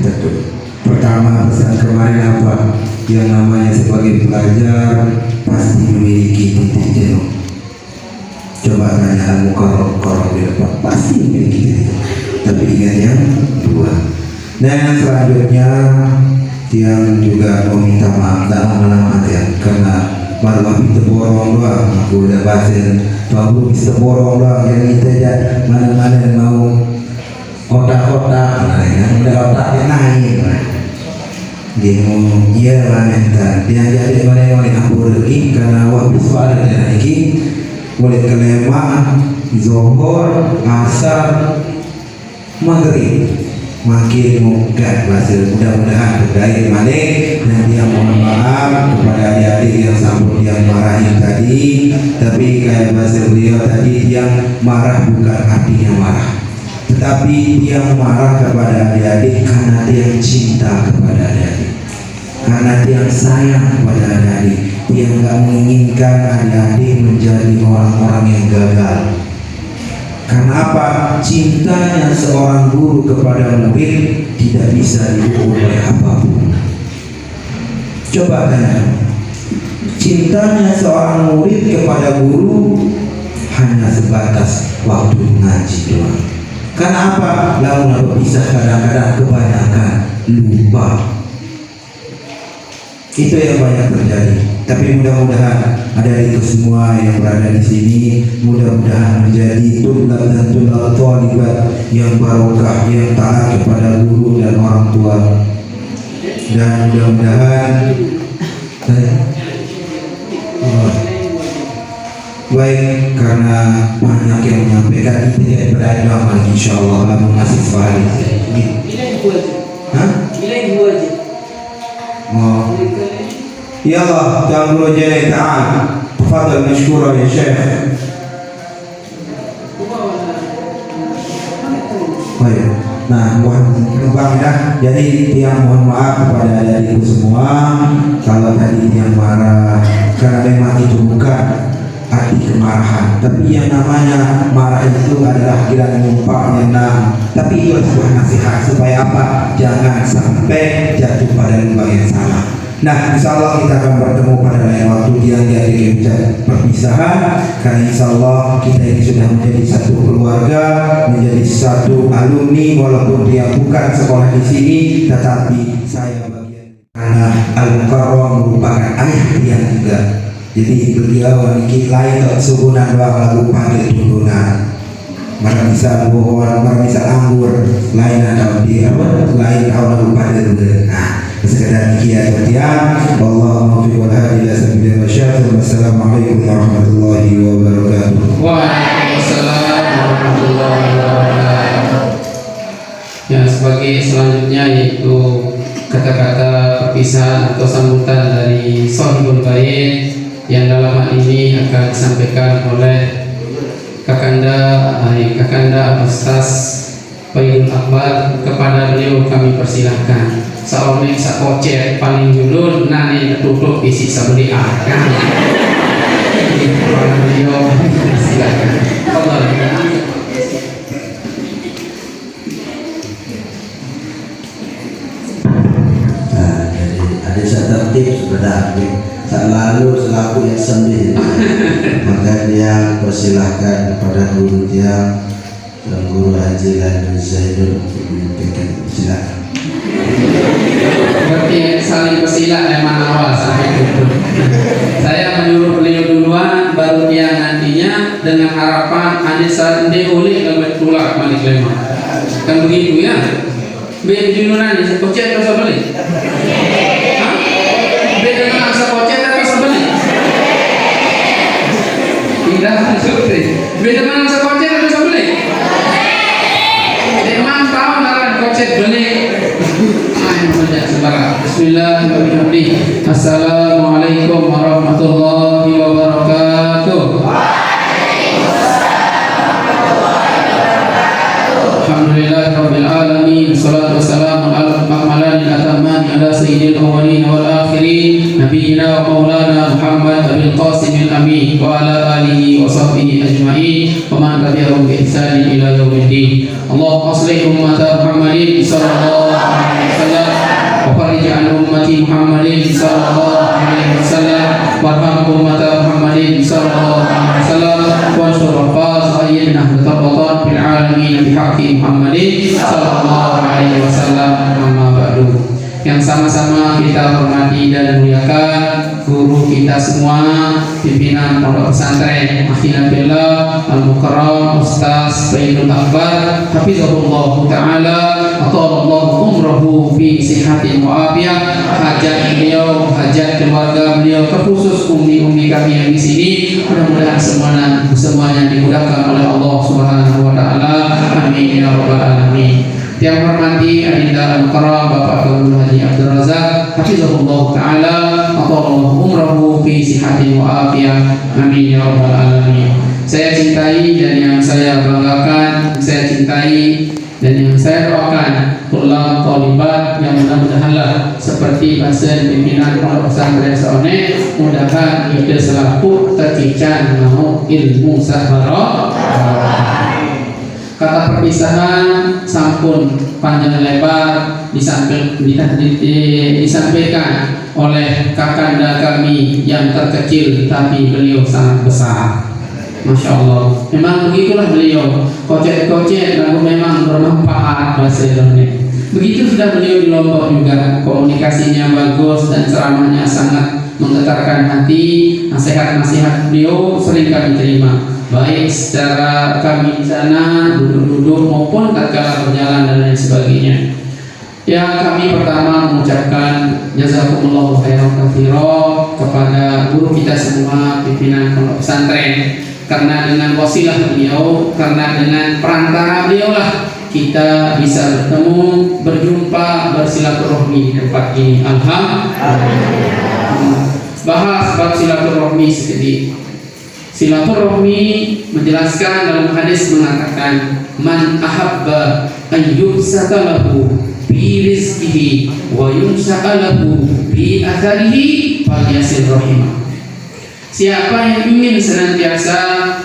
betul. Pertama pesan kemarin apa? Yang namanya sebagai pelajar pasti memiliki titik jenuh. Coba tanya al-mukarram di depan, pasti memiliki titik. Tapi ingat yang dua. Nah, yang selanjutnya yang juga mau minta maaf tak lama-lama ya, karena baru habis terborong doang. Aku udah bahasa baru bisa terborong doang. Yang kita mana-mana mau otak-otak, udah otaknya naik. Dia mau iya mana dia jadi mana aku lagi karena waktu soal ada lagi boleh kelema zohor asar maghrib makin mudah bahasa mudah-mudahan berdaya balik dan dia mohon maaf kepada adik-adik yang sambut yang marahin tadi, tapi kayak bahasa beliau tadi yang marah bukan artinya marah, tetapi dia marah kepada adik-adik karena dia cinta kepada adik-adik, karena dia sayang kepada adik-adik. Dia nggak menginginkan adik-adik menjadi orang-orang yang gagal. Karena apa? Cintanya seorang guru kepada murid tidak bisa diukur oleh apapun. Coba tanya, cintanya seorang murid kepada guru hanya sebatas waktu ngaji doang. Karena apa? Lalu berpisah kadang-kadang kebanyakan lupa. Itu yang banyak terjadi. Tapi mudah-mudahan ada itu semua yang berada di sini, mudah-mudahan menjadi tulab dan tulab thalibat yang barokah, yang taat kepada guru dan orang tua. Dan mudah-mudahan baik, karena banyak yang menyampaikan itu tidak berakhir lagi insyaallah lalu masih sehari. يلا تعالوا جاي تعال تفضل مشكورا يا شيخ. Baik. Nah, mohon ya. Jadi yang mohon maaf kepada adik-adikku semua kalau tadi yang marah, karena memang itu bukan arti kemarahan, tapi yang namanya marah itu adalah kira numpang nyenang. Tapi itu sebuah nasihat supaya apa? Jangan sampai jatuh pada lubang yang salah. Nah, insya Allah kita akan bertemu pada lain waktu yang di perpisahan. Karena insya Allah kita ini sudah menjadi satu keluarga, menjadi satu alumni, walaupun dia bukan sekolah di sini, tetapi saya bagian karena Al-Mukarram merupakan ayah dia juga. Jadi beliau memiliki lain sugunan doang lagu panggil turunan. Maka bisa bohong, maka bisa anggur, lain atau dia lain lagu panggil turunan. Nah, sekedar demikian ya. Wallahu muwaffiq wal hadi ila sabilil rasyad. Wassalamualaikum warahmatullahi wabarakatuh. Waalaikumsalam warahmatullahi wabarakatuh. Ya, sebagai selanjutnya yaitu kata-kata perpisahan atau sambutan dari Shahibul Bait yang dalam hal ini akan disampaikan oleh Kakanda Ustaz Faidul Akbar. Kepada beliau kami persilahkan. Saomeng sakocet paling julur nani ketutup isi sabeli akan. Beliau silakan. Allah. Nah, jadi ada satu tertib sebenarnya. Selalu selaku yang sembilan. Maka dia persilahkan kepada guru dia dan guru Haji Landu Zaidul untuk menyampaikan. Silakan. Berarti saling bersilah memang awal sampai tutup. Saya menyuruh beliau duluan, baru dia nantinya dengan harapan Anissa oleh kalau tulak balik lemah. Kan begitu ya? Biar junuran ini kocet atau sebalik? Biar dengan asa kocet atau sebalik? Tidak masuk deh. Biar dengan asa kocet atau sebalik? Memang tahu naran kocet balik. Bismillahirrahmanirrahim. Assalamualaikum warahmatullahi wabarakatuh. Waalaikumsalam warahmatullahi wabarakatuh. Alhamdulillahi Rabbil Alamin. Salatu wassalamu ala al-akmalani al-atamani ala sayyidil awwalin wal akhirin Nabiyyina wa maulana Muhammad Abil Qasim al-Amin wa ala alihi wa sahbihi ajma'in wa man tabi'ahum bi ihsanin ila yaumiddin. Allahumma aslih ummata Muhammadin sallallahu alaihi wasallam wa farij an ummati Muhammadin sallallahu alaihi wasallam warham ummata Muhammadin sallallahu alaihi wasallam wa ansur sayyidina Muhammad fil alamin bihaqqi Muhammadin sallallahu alaihi wasallam. Amma ba'du. Yang sama-sama kita hormati dan muliakan guru kita semua, pimpinan pondok pesantren Akhina Billah Al-Mukarram Ustaz Baidul Akbar hafizahullah ta'ala atallahu umrahu fi sihatin wa afiyah. Hajat beliau, hajat keluarga beliau, terkhusus ummi-ummi kami yang di sini, mudah-mudahan semuanya dimudahkan oleh Allah Subhanahu wa taala. Amin ya rabbal alamin. Yang hormati Adinda Al-Mukarram Bapak Guru Haji Abdul Razak hafizahullah ta'ala atallahu umrahu fi sihatin wa afiyah. Amin ya rabbal alamin. Saya cintai dan yang saya banggakan, saya cintai dan yang saya doakan tulab talibat yang mudah-mudahanlah seperti bahasa pimpinan pondok pesantren Saone, mudahan kita selaku tercican mau ilmu sahara. Kata perpisahan sampun panjang lebar disampaikan oleh kakanda kami yang terkecil, tapi beliau sangat besar. Masya Allah, memang begitulah beliau, kocek-kocek lalu memang bermanfaat bahasa Indonesia. Begitu sudah beliau di Lombok juga, komunikasinya bagus dan ceramahnya sangat menggetarkan hati. Nasihat-nasihat beliau sering kami terima, baik secara kami di sana duduk-duduk maupun tatkala berjalan dan lain sebagainya. Ya, kami pertama mengucapkan jazakumullahu khairan katsira kepada guru kita semua, pimpinan pondok pesantren, karena dengan wasilah beliau, karena dengan perantara beliau lah kita bisa bertemu, berjumpa, bersilaturahmi di tempat ini. Alhamdulillah. Bahas bab silaturahmi sedikit. Silaturahmi menjelaskan dalam hadis mengatakan man ahabba an yubsata lahu bi rizqihi wa yumsa'a lahu bi atharihi falyasil rahimah. Siapa yang ingin senantiasa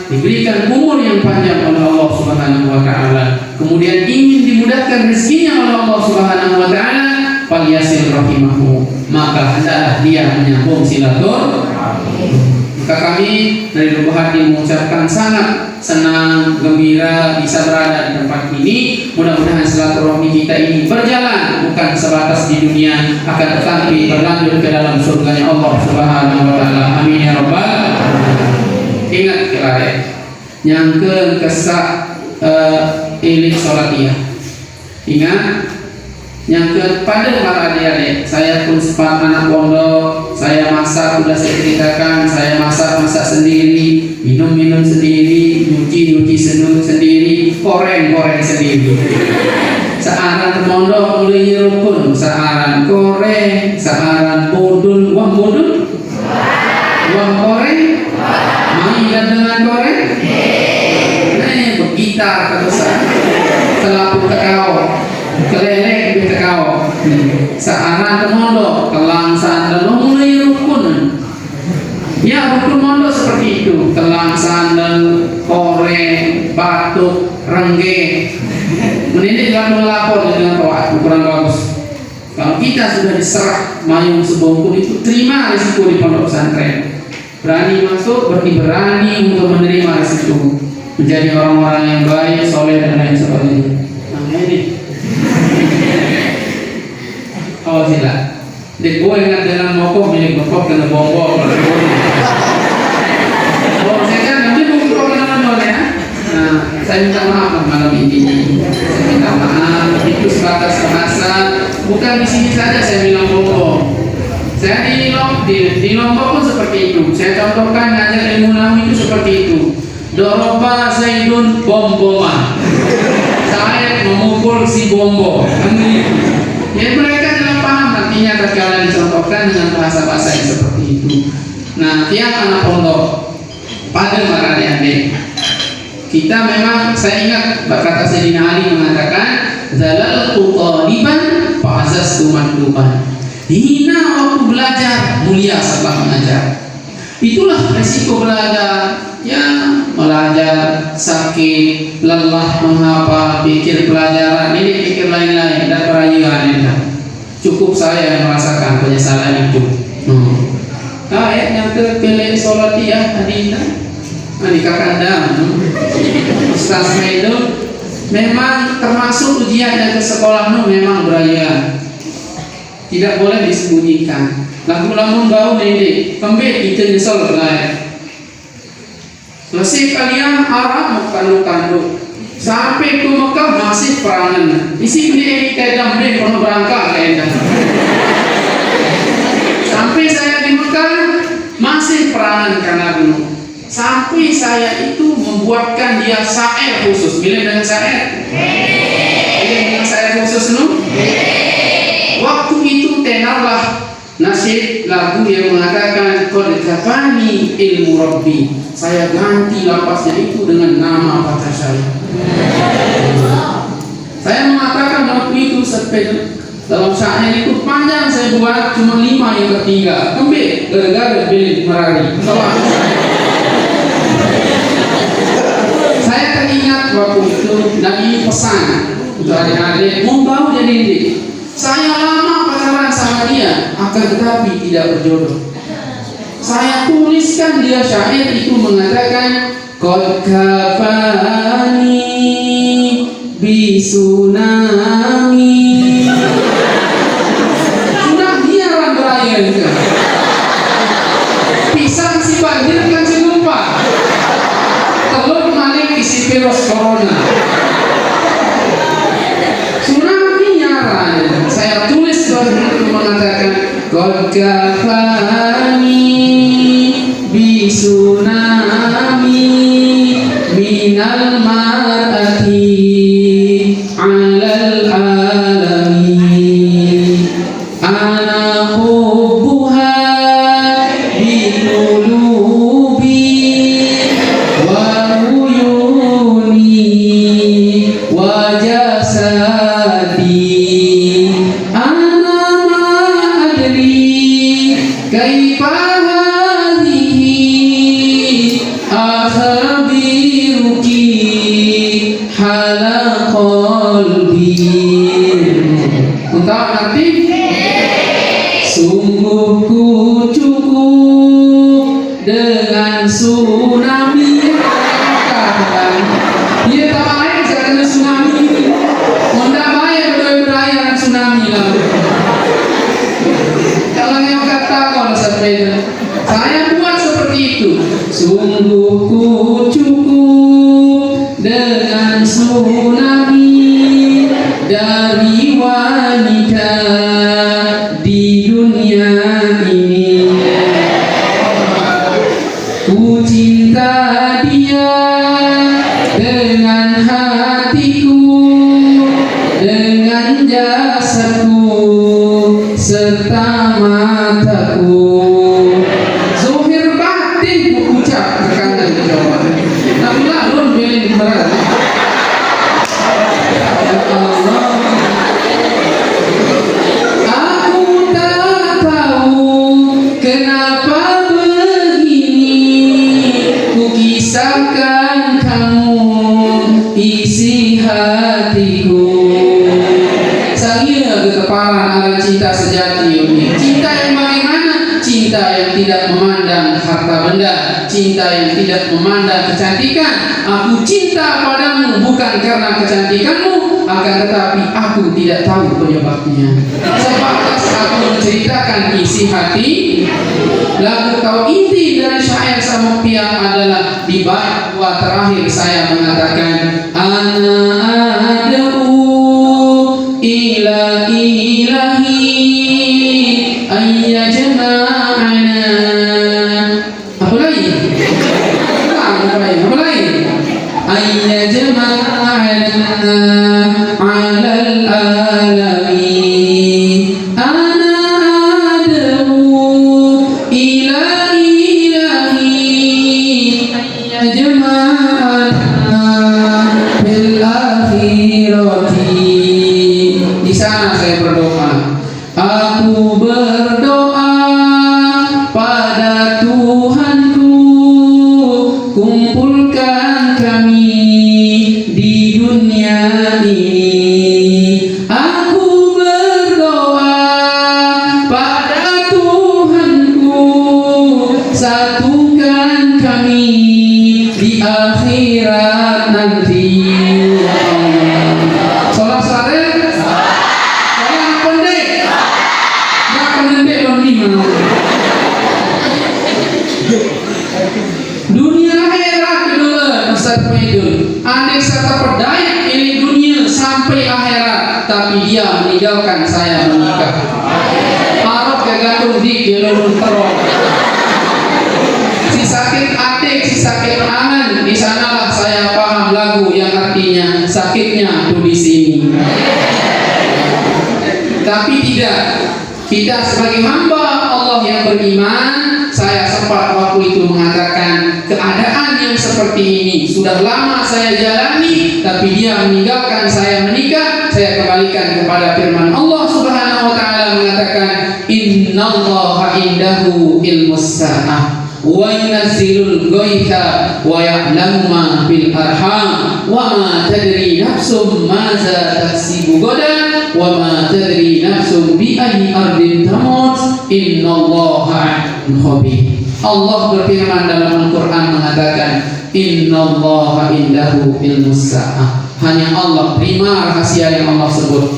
diberikan umur yang panjang oleh Allah Subhanahu wa taala, kemudian ingin dimudahkan rezekinya oleh Allah Subhanahu wa taala, falyasil rahimahu, maka hendaklah dia menyambung silaturahmi. Maka kami dari lubuk hati mengucapkan sangat senang, gembira bisa berada di tempat ini. Mudah-mudahan silaturahmi kita ini berjalan bukan sebatas di dunia, akan tetapi berlanjut ke dalam surganya Allah Subhanahu wa taala. Amin ya rabbal alamin. Ingat kelayak yang kesak ilik salatiyah. Ingat yang kepada para adik-adik, saya pun sempat anak pondok, saya masak, sudah saya ceritakan, saya masak sendiri, minum sendiri, nyuci sendiri, goreng sendiri. Searan pondok mulai rukun, searan goreng, searan bodul, uang goreng, mainan dengan goreng, bergitar kebesaran, selapu tekau, kelelek di tekau, searan pondok, kelang sandal, mulai rukun. Ya, rukun pondok seperti itu, kelang sandal, koreng, batuk, rengge. Mendidik dalam melapor dengan toat ukuran bagus. Kalau kita sudah diserah mayung sebongkul itu, terima risiko di pondok pesantren. Berani masuk, berarti berani untuk menerima risiko, menjadi orang-orang yang baik, soleh dan lain sebagainya. Nah ini, oh sila, dek gue ingat dalam mokok milik mokok kena bombol. Oh saya kan nanti mungkin kau kenal ya. Nah, saya minta maaf malam ini. Saya minta maaf, itu sebatas bahasa. Bukan di sini saja saya bilang bombol. Saya di Lombok pun seperti itu. Saya contohkan ngajar ilmu nahu itu seperti itu. Doroba Zaidun bomboman. Saya memukul si bombo. Ya mereka dalam paham artinya terkala dicontohkan dengan bahasa-bahasa yang seperti itu. Nah, tiap anak pondok pada para adik-adik, kita memang, saya ingat kata Sayyidina Ali mengatakan, zalaltu taliban fa'azastu matluban. Hina waktu belajar, mulia setelah mengajar. Itulah resiko belajar. Ya, belajar sakit, lelah menghafal, pikir pelajaran ini, pikir lain-lain, dan perayaan ini. Cukup saya yang merasakan penyesalan itu. Ayat yang terpilih sholat dia hadina, nikah kandang. Ustaz itu memang termasuk ujian yang ke sekolah memang beraya. Tidak boleh disembunyikan. Lagu-lagu bau ini, kembali kita nyesel lah. Selesai kalian Arab kanduk-kanduk sampai ke Mekah masih perangan. Isi beli kayak beli kalau berangkat kayak sampai saya di Mekah masih perangan karena dulu. Sampai saya itu membuatkan dia syair khusus. Bila dengan syair? Bila dengan syair khusus nu? Waktu itu tenarlah nasyid lagu yang mengatakan qad kafani ilmu rabbi. Saya ganti lapasnya itu dengan nama pacar saya. Saya mengatakan waktu itu sepeda dalam syair itu panjang saya buat cuma 5 yang ketiga. Kembali gara-gara beli merari. Saya teringat waktu itu Nabi pesan untuk adik-adik mau jadi ini. Saya lama pacaran sama dia, akan tetapi tidak berjodoh. Saya tuliskan dia syair itu mengatakan qad kafani bi tsunami. Sudah dia orang beraya juga. Pisang si banjir kan si lupa. Telur malik isi virus corona. Tsunami nyara. Saya tulis itu mengatakan qad kafani bi tsunami minal mar'ati 'alal alamin ana hubbuha bi qulubi wa uyuni wa jasadi ana ma adri kaifa hala qalbi. Untuk nanti sungguh ku cukup dengan tsunami. Dia tak lain jangan tsunami. Honda bayar beraya tsunami lah. Kalau yang kata kalau sepeda, saya buat seperti itu. Sungguh ku cukup dengan tsunami dari wanita di dunia ini. Ku cinta dia dengan hatiku, dengan jasadku serta mataku. Zohir batin mengucap ke kanan ke bawah. Tapi lalu pilih berat. Ya Allah, aku tak tahu kenapa begini. Ku kisahkan kamu isi hatiku. Saya keteparan ala cinta sejati ini. Cinta yang bagaimana? Cinta yang tidak memandang harta benda, cinta yang tidak memandang kecantikan. Aku cinta padamu bukan karena kecantikanmu, akan tetapi aku tidak tahu penyebabnya. Sebatas aku menceritakan isi hati. Lagu kau inti dari syair Samuktiah adalah di bait dua terakhir saya mengatakan ana ad'u ila ilahi ayyajma'ana. Apa lagi? Apa lagi? Ayyajma'ana 'alal alamin. Ana ad'u ila ilahi ayyajma'ana ini aku berdoa pada Tuhanku, satukan kami di akhirat nanti. Ya Allah. Sholat sare, sholat pendek, nggak pendek belum lima. Dunia akhirat dulu, Ustaz Maidun. Andai serta perdaya ini dunia sampai akhirat, tapi dia meninggalkan saya menikah. Marot kegantung di jalur teror. Si sakit adik, si sakit angan, di sanalah saya paham lagu yang artinya sakitnya tuh di sini. Tapi tidak, kita sebagai hamba Allah yang beriman, saya sempat waktu itu mengatakan keadaan yang seperti ini sudah lama saya jalani, tapi dia meninggalkan saya menikah. Saya kembalikan kepada firman Allah Subhanahu wa taala mengatakan, innallaha indahu ilmus sa'ah wa yunazzilul ghaitha wa ya'lamu ma fil arham wa ma tadri nafsum madza taksibu ghadan wa ma tadri nafsum bi ayyi ardin tamut innallaha khabir. Allah berfirman dalam Al-Quran mengatakan, innallaha indahu ilmus sa'ah. Hanya Allah, prima rahasia yang Allah sebut.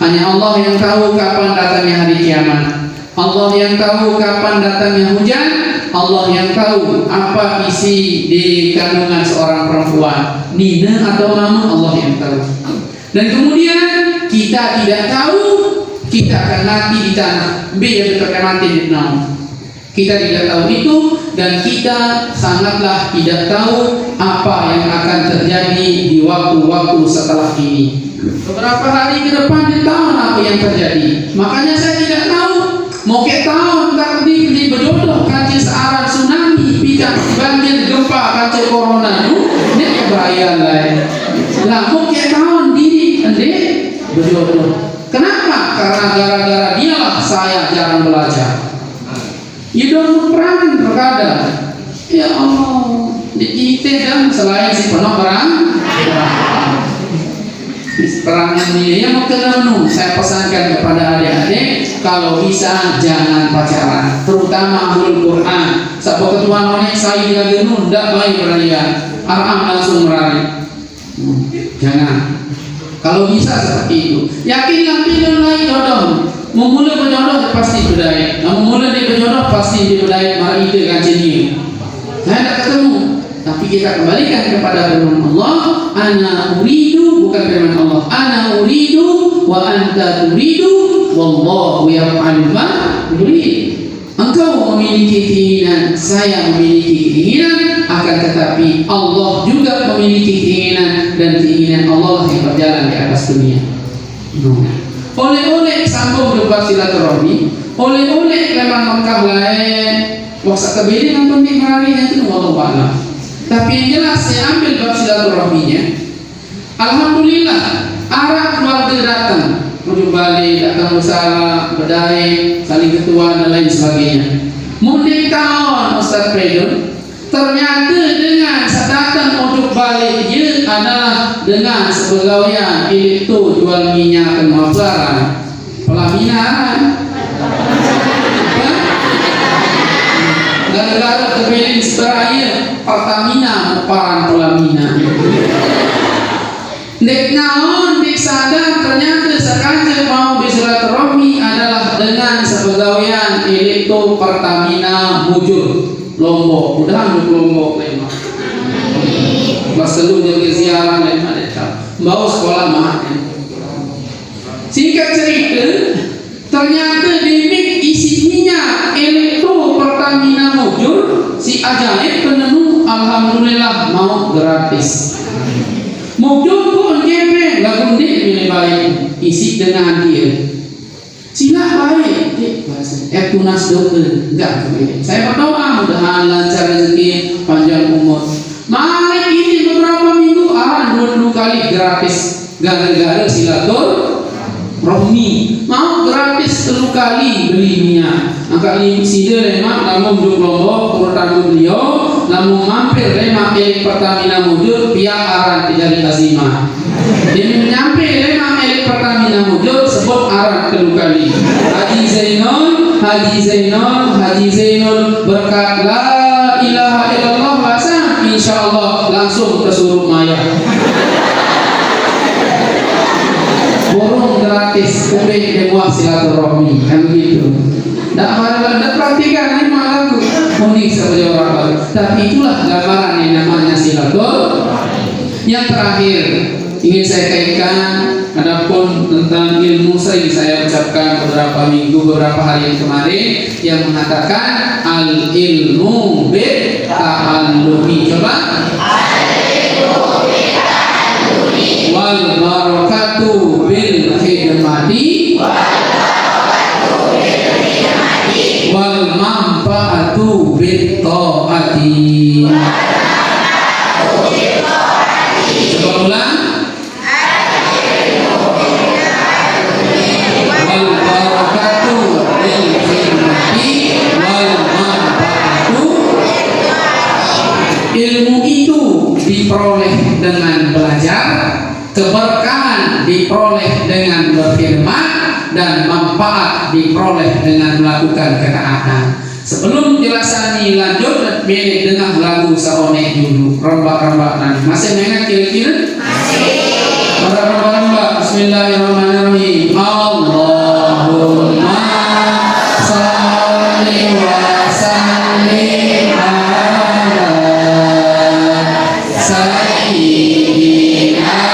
Hanya Allah yang tahu kapan datangnya hari kiamat. Allah yang tahu kapan datangnya hujan. Allah yang tahu apa isi di kandungan seorang perempuan, nina atau mama, Allah yang tahu. Dan kemudian kita tidak tahu kita akan mati di tanah B yang akan mati di tanah. Kita tidak tahu itu, dan kita sangatlah tidak tahu apa yang akan terjadi di waktu-waktu setelah ini. Beberapa hari ke depan di tahun apa yang terjadi. Makanya saya tidak tahu mau ke tahun di berjodoh kaji searah tsunami, pijak banjir, gempa, kaca corona, ini kebayaan lain. Lah mau ke tahun diri berjodoh. Kenapa? Karena gara-gara dialah saya jarang belajar. You don't perang terkadang. Ya Allah, di kita dan selain si penuh perang yang dia mau kenal. Saya pesankan kepada adik-adik, kalau bisa jangan pacaran, terutama ahlul Quran. Sebab ketua nonek saya lagi nunda baik beraya, aram langsung merari. Jangan. Kalau bisa seperti itu, yakinlah pilihan lain jodoh. Memula berjodoh pasti berdaya. Memula dia berjodoh pasti dia berdaya. Mari kita kaji ni. Saya tak ketemu, tapi kita kembalikan kepada firman Allah. Ana uridu, bukan firman Allah. Ana uridu wa anta turidu, wallahu yaf'alu ma yurid. Engkau memiliki keinginan, saya memiliki keinginan, akan tetapi Allah juga memiliki keinginan, dan keinginan Allah yang berjalan di atas dunia. Oleh-oleh sambung berupa silaturahmi, oleh-oleh memang Mekah lain, waksa kebiri nonton di hari itu wallahu a'lam. Tapi yang jelas saya ambil bab silaturahminya. Alhamdulillah, arah keluarga datang, rujuk balik, datang bersama, berdaya, saling ketua dan lain sebagainya. Mudik tahun Ustaz Pedun, ternyata dengan datang rujuk balik dia adalah dengan sebegawaian itu jual minyak dan masalah pelaminan. Gara-gara terpilih Israel Pertamina peran pelaminan. Dek naon dek sadar ternyata sengaja mau bersilaturahmi adalah dengan sebegawaian itu Pertamina Bujur Lombok. Mudah-mudahan Lombok memang. Selalu jadi ziarah lain ada. Bawa sekolah mah. Singkat cerita, ternyata di isi minyak elektro Pertamina Mujur si ajaib penenuh alhamdulillah mau gratis. Mujur pun gembeng lagu dik milih baik isi dengan dia. Sila baik, tunas dokter enggak kemudian. Saya berdoa mudah-mudahan lancar rezeki, panjang umur. Mari ini beberapa minggu 2 kali gratis gara-gara silaturahmi. Mau gratis 3 kali beli minyak. angka sida lemak namun duduk Lombok urutan beliau namun mampir lemak milik Pertamina Mujur pihak aran Tijari Azimah. Demi menyampai lemak milik Pertamina Mujur sebut aran kedua kali Haji Zainul berkat la ilaha illallah bahasa insyaallah langsung ke Suruk Maya. Burung gratis kubik demuah silaturahmi kan begitu. Tak ada praktikan ini malah lagu unik saja orang baru. Tapi itulah gambaran yang namanya silaturahmi. Yang terakhir ingin saya kaitkan adapun tentang ilmu sering saya ucapkan beberapa hari yang kemarin yang mengatakan al ilmu bit ta'allumi. Coba wal barakatu bil khidmati wal manfaatu bit taati. Coba ulang. Wal barakatu bil khidmati wal manfaatu. Ilmu itu diperoleh dengan belajar, keberkahan diperoleh dengan berfirman, dan manfaat diperoleh dengan melakukan ketaatan. Sebelum penjelasan ini lanjut, milik dengar lagu saonek dulu. Rembak-rembak nanti. Masih mengingat kira-kira? Masih. Rembak-rembak. Bismillahirrahmanirrahim. Allahumma salli wa sallim ala sayyidina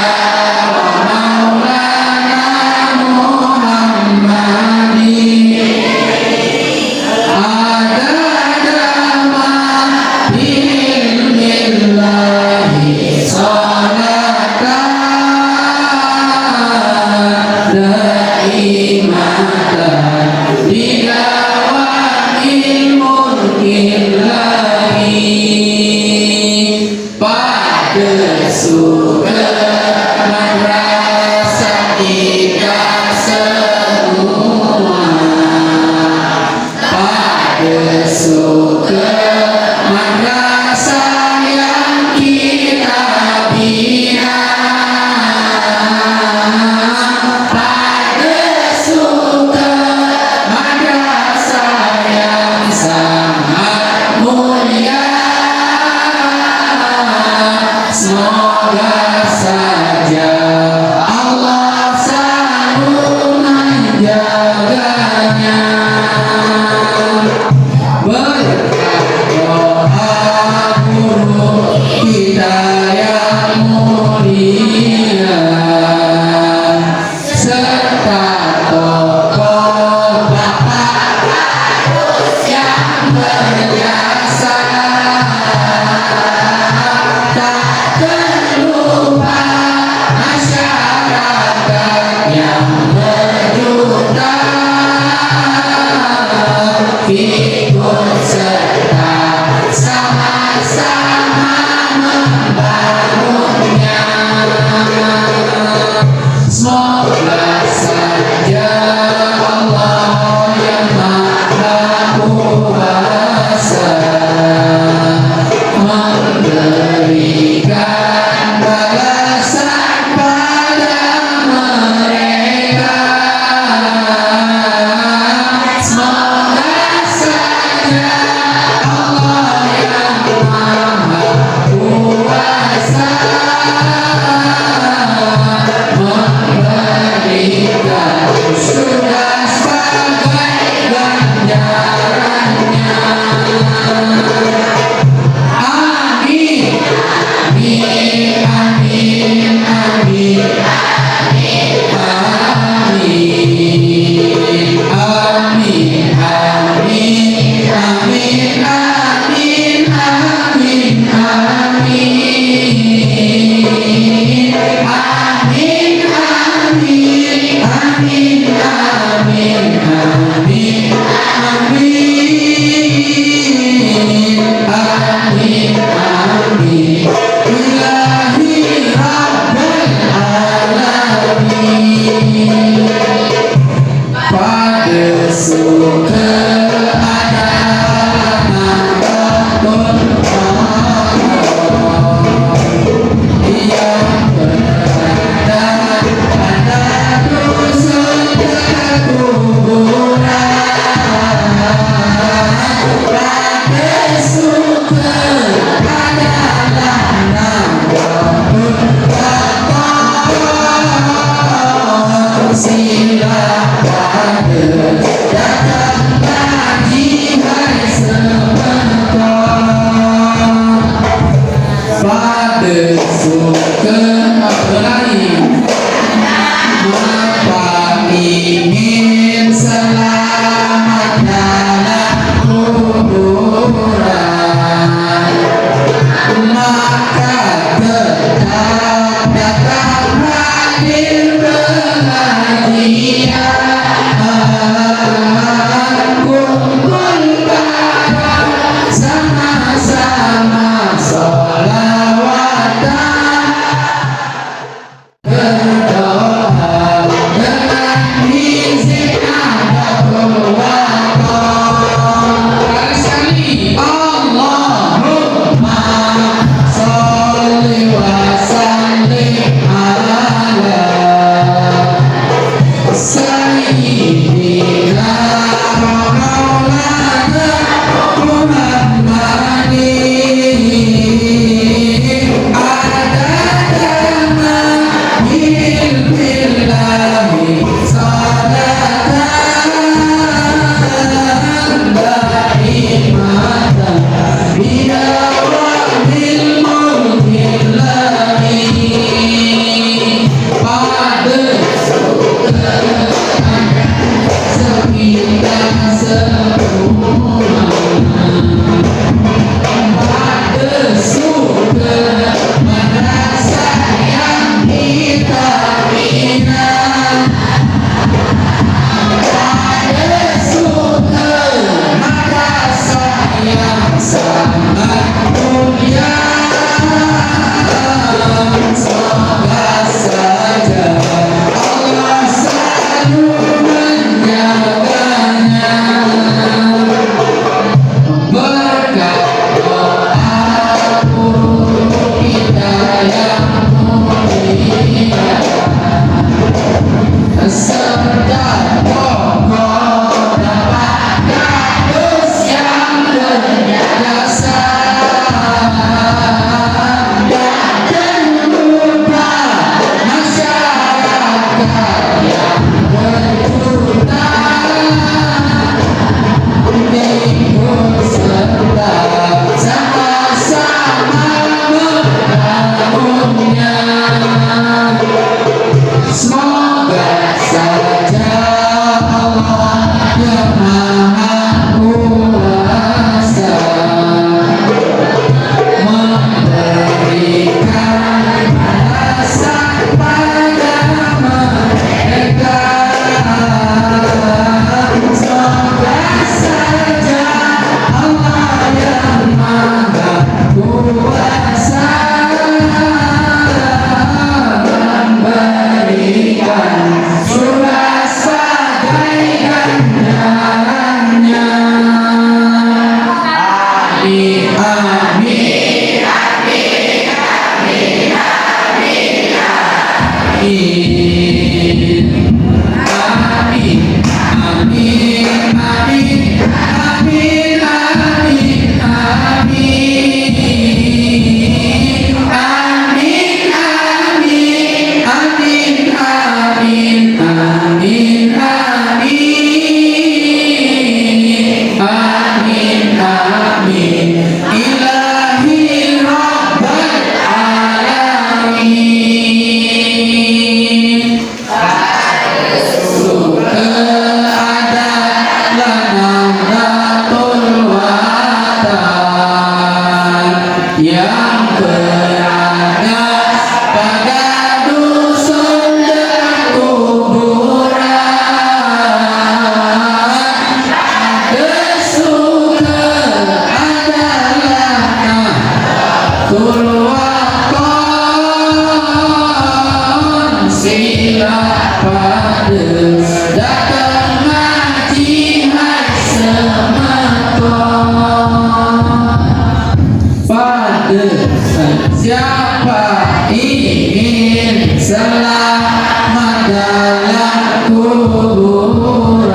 Siapa ingin selamat dalam kuburan,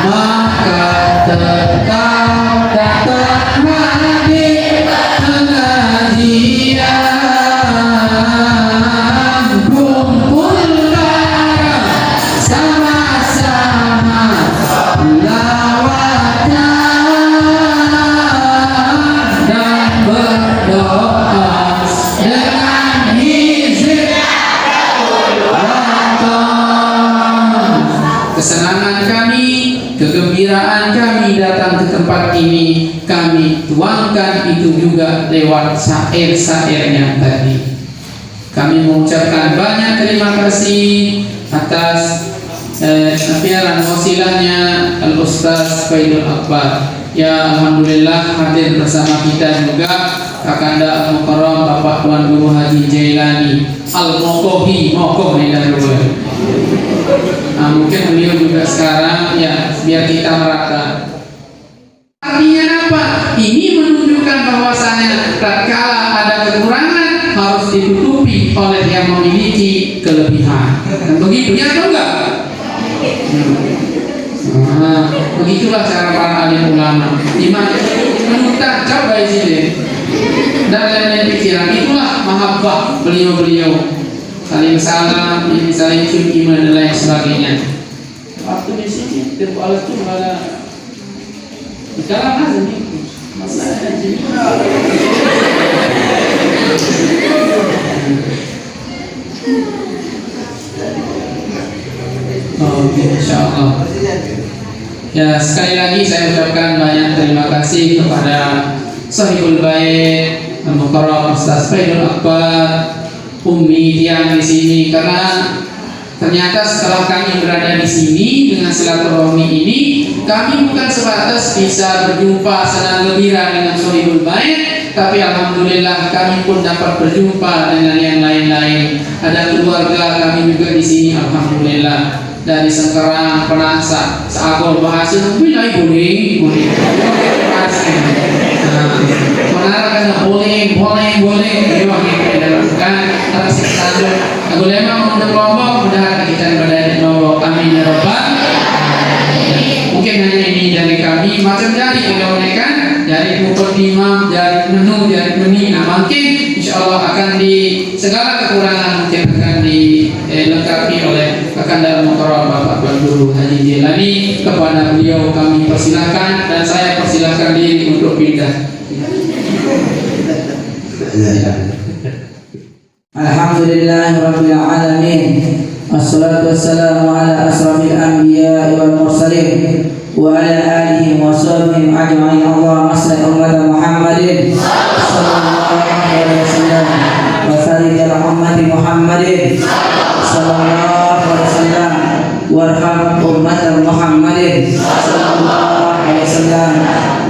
maka tetap datang hadir pengajian, kumpul bareng sama-sama lawatan dan berdoa dengan hizib Ramadan. Kesenangan kami, kegembiraan kami datang ke tempat ini, kami tuangkan itu juga lewat syair-syairnya tadi. Kami mengucapkan banyak terima kasih atas akhiran wasilahnya Al-Ustaz Faidul Akbar. Ya, alhamdulillah hadir bersama kita juga Kakanda Al-Mukarram Bapak Tuan Guru Haji Jailani Al-Mokohi, Mokoh nih dan dulu. Nah, mungkin beliau juga sekarang ya biar kita merata. Artinya apa? Ini menunjukkan bahwasanya tatkala ada kekurangan harus ditutupi oleh yang memiliki kelebihan. Dan begitu ya atau enggak? Nah, begitulah cara para alim ulama. Menuntah coba di sini dan lain-lain pikiran. Itulah mahabbah beliau-beliau. Saling salam, saling cium dan lain sebagainya. Waktu di sini terbalas tu ada sekarang aja nih masalahnya jadi. Oke, insyaallah. Ya, sekali lagi saya ucapkan banyak terima kasih kepada Sahibul Bait Al-Mukarram Ustaz Faidul Akbar, Umi yang di sini, karena ternyata setelah kami berada di sini dengan silaturahmi ini, kami bukan sebatas bisa berjumpa senang gembira dengan Sahibul Bait, tapi alhamdulillah kami pun dapat berjumpa dengan yang lain-lain. Ada keluarga kami juga di sini, alhamdulillah. Dari Sengkerang, Penasa, Seagol, Bahasa, boleh. Menarikkan boleh. Kan atas satu. Aku memang untuk Lombok, mudah kita berada di Lombok. Amin ya Rabbal. Mungkin hanya ini dari kami, macam jari kan, jari puput imam, jari menu, jari meni. Nah, mungkin insyaallah akan di segala kekurangan mungkin akan dilengkapi oleh Kakanda Al-Mukarram Bapak Tuan Guru Haji Jailani. Kepada beliau kami persilahkan dan saya persilahkan diri untuk pindah. Alhamdulillahirabbil alamin. Wassalatu wassalamu ala asrafil anbiya'i wal mursalin wa ala alihi wa sahbihi ajma'in. Allahumma salli ala Muhammadin sallallahu alaihi wasallam wa salli ala ummati Muhammadin sallallahu alaihi wasallam warham ummat Muhammadin sallallahu alaihi wasallam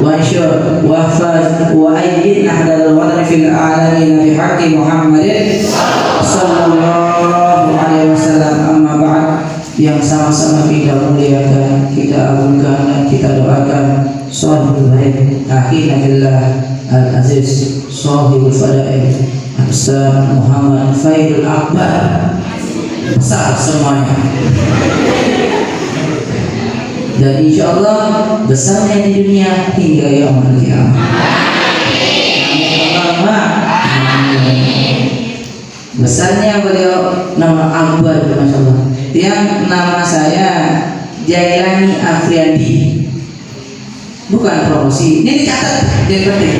wa ansyur wa hafaz wa ayyid ahlal wadri fil alamin bi haqqi Muhammadin sallallahu alaihi wasallam. Amma ba'd, yang sama-sama kita muliakan, kita agungkan dan kita doakan Sahibul Bait akhina billah al-aziz Sahibul Fadail Ustaz Muhammad Fairul Akbar, besar semuanya. Dan insya Allah besarnya di dunia hingga yaumul qiyamah. Besarnya beliau nama Akbar, masya Allah. Yang nama saya Jailani Afriandi, bukan promosi. Ini dicatat, dia ngerti.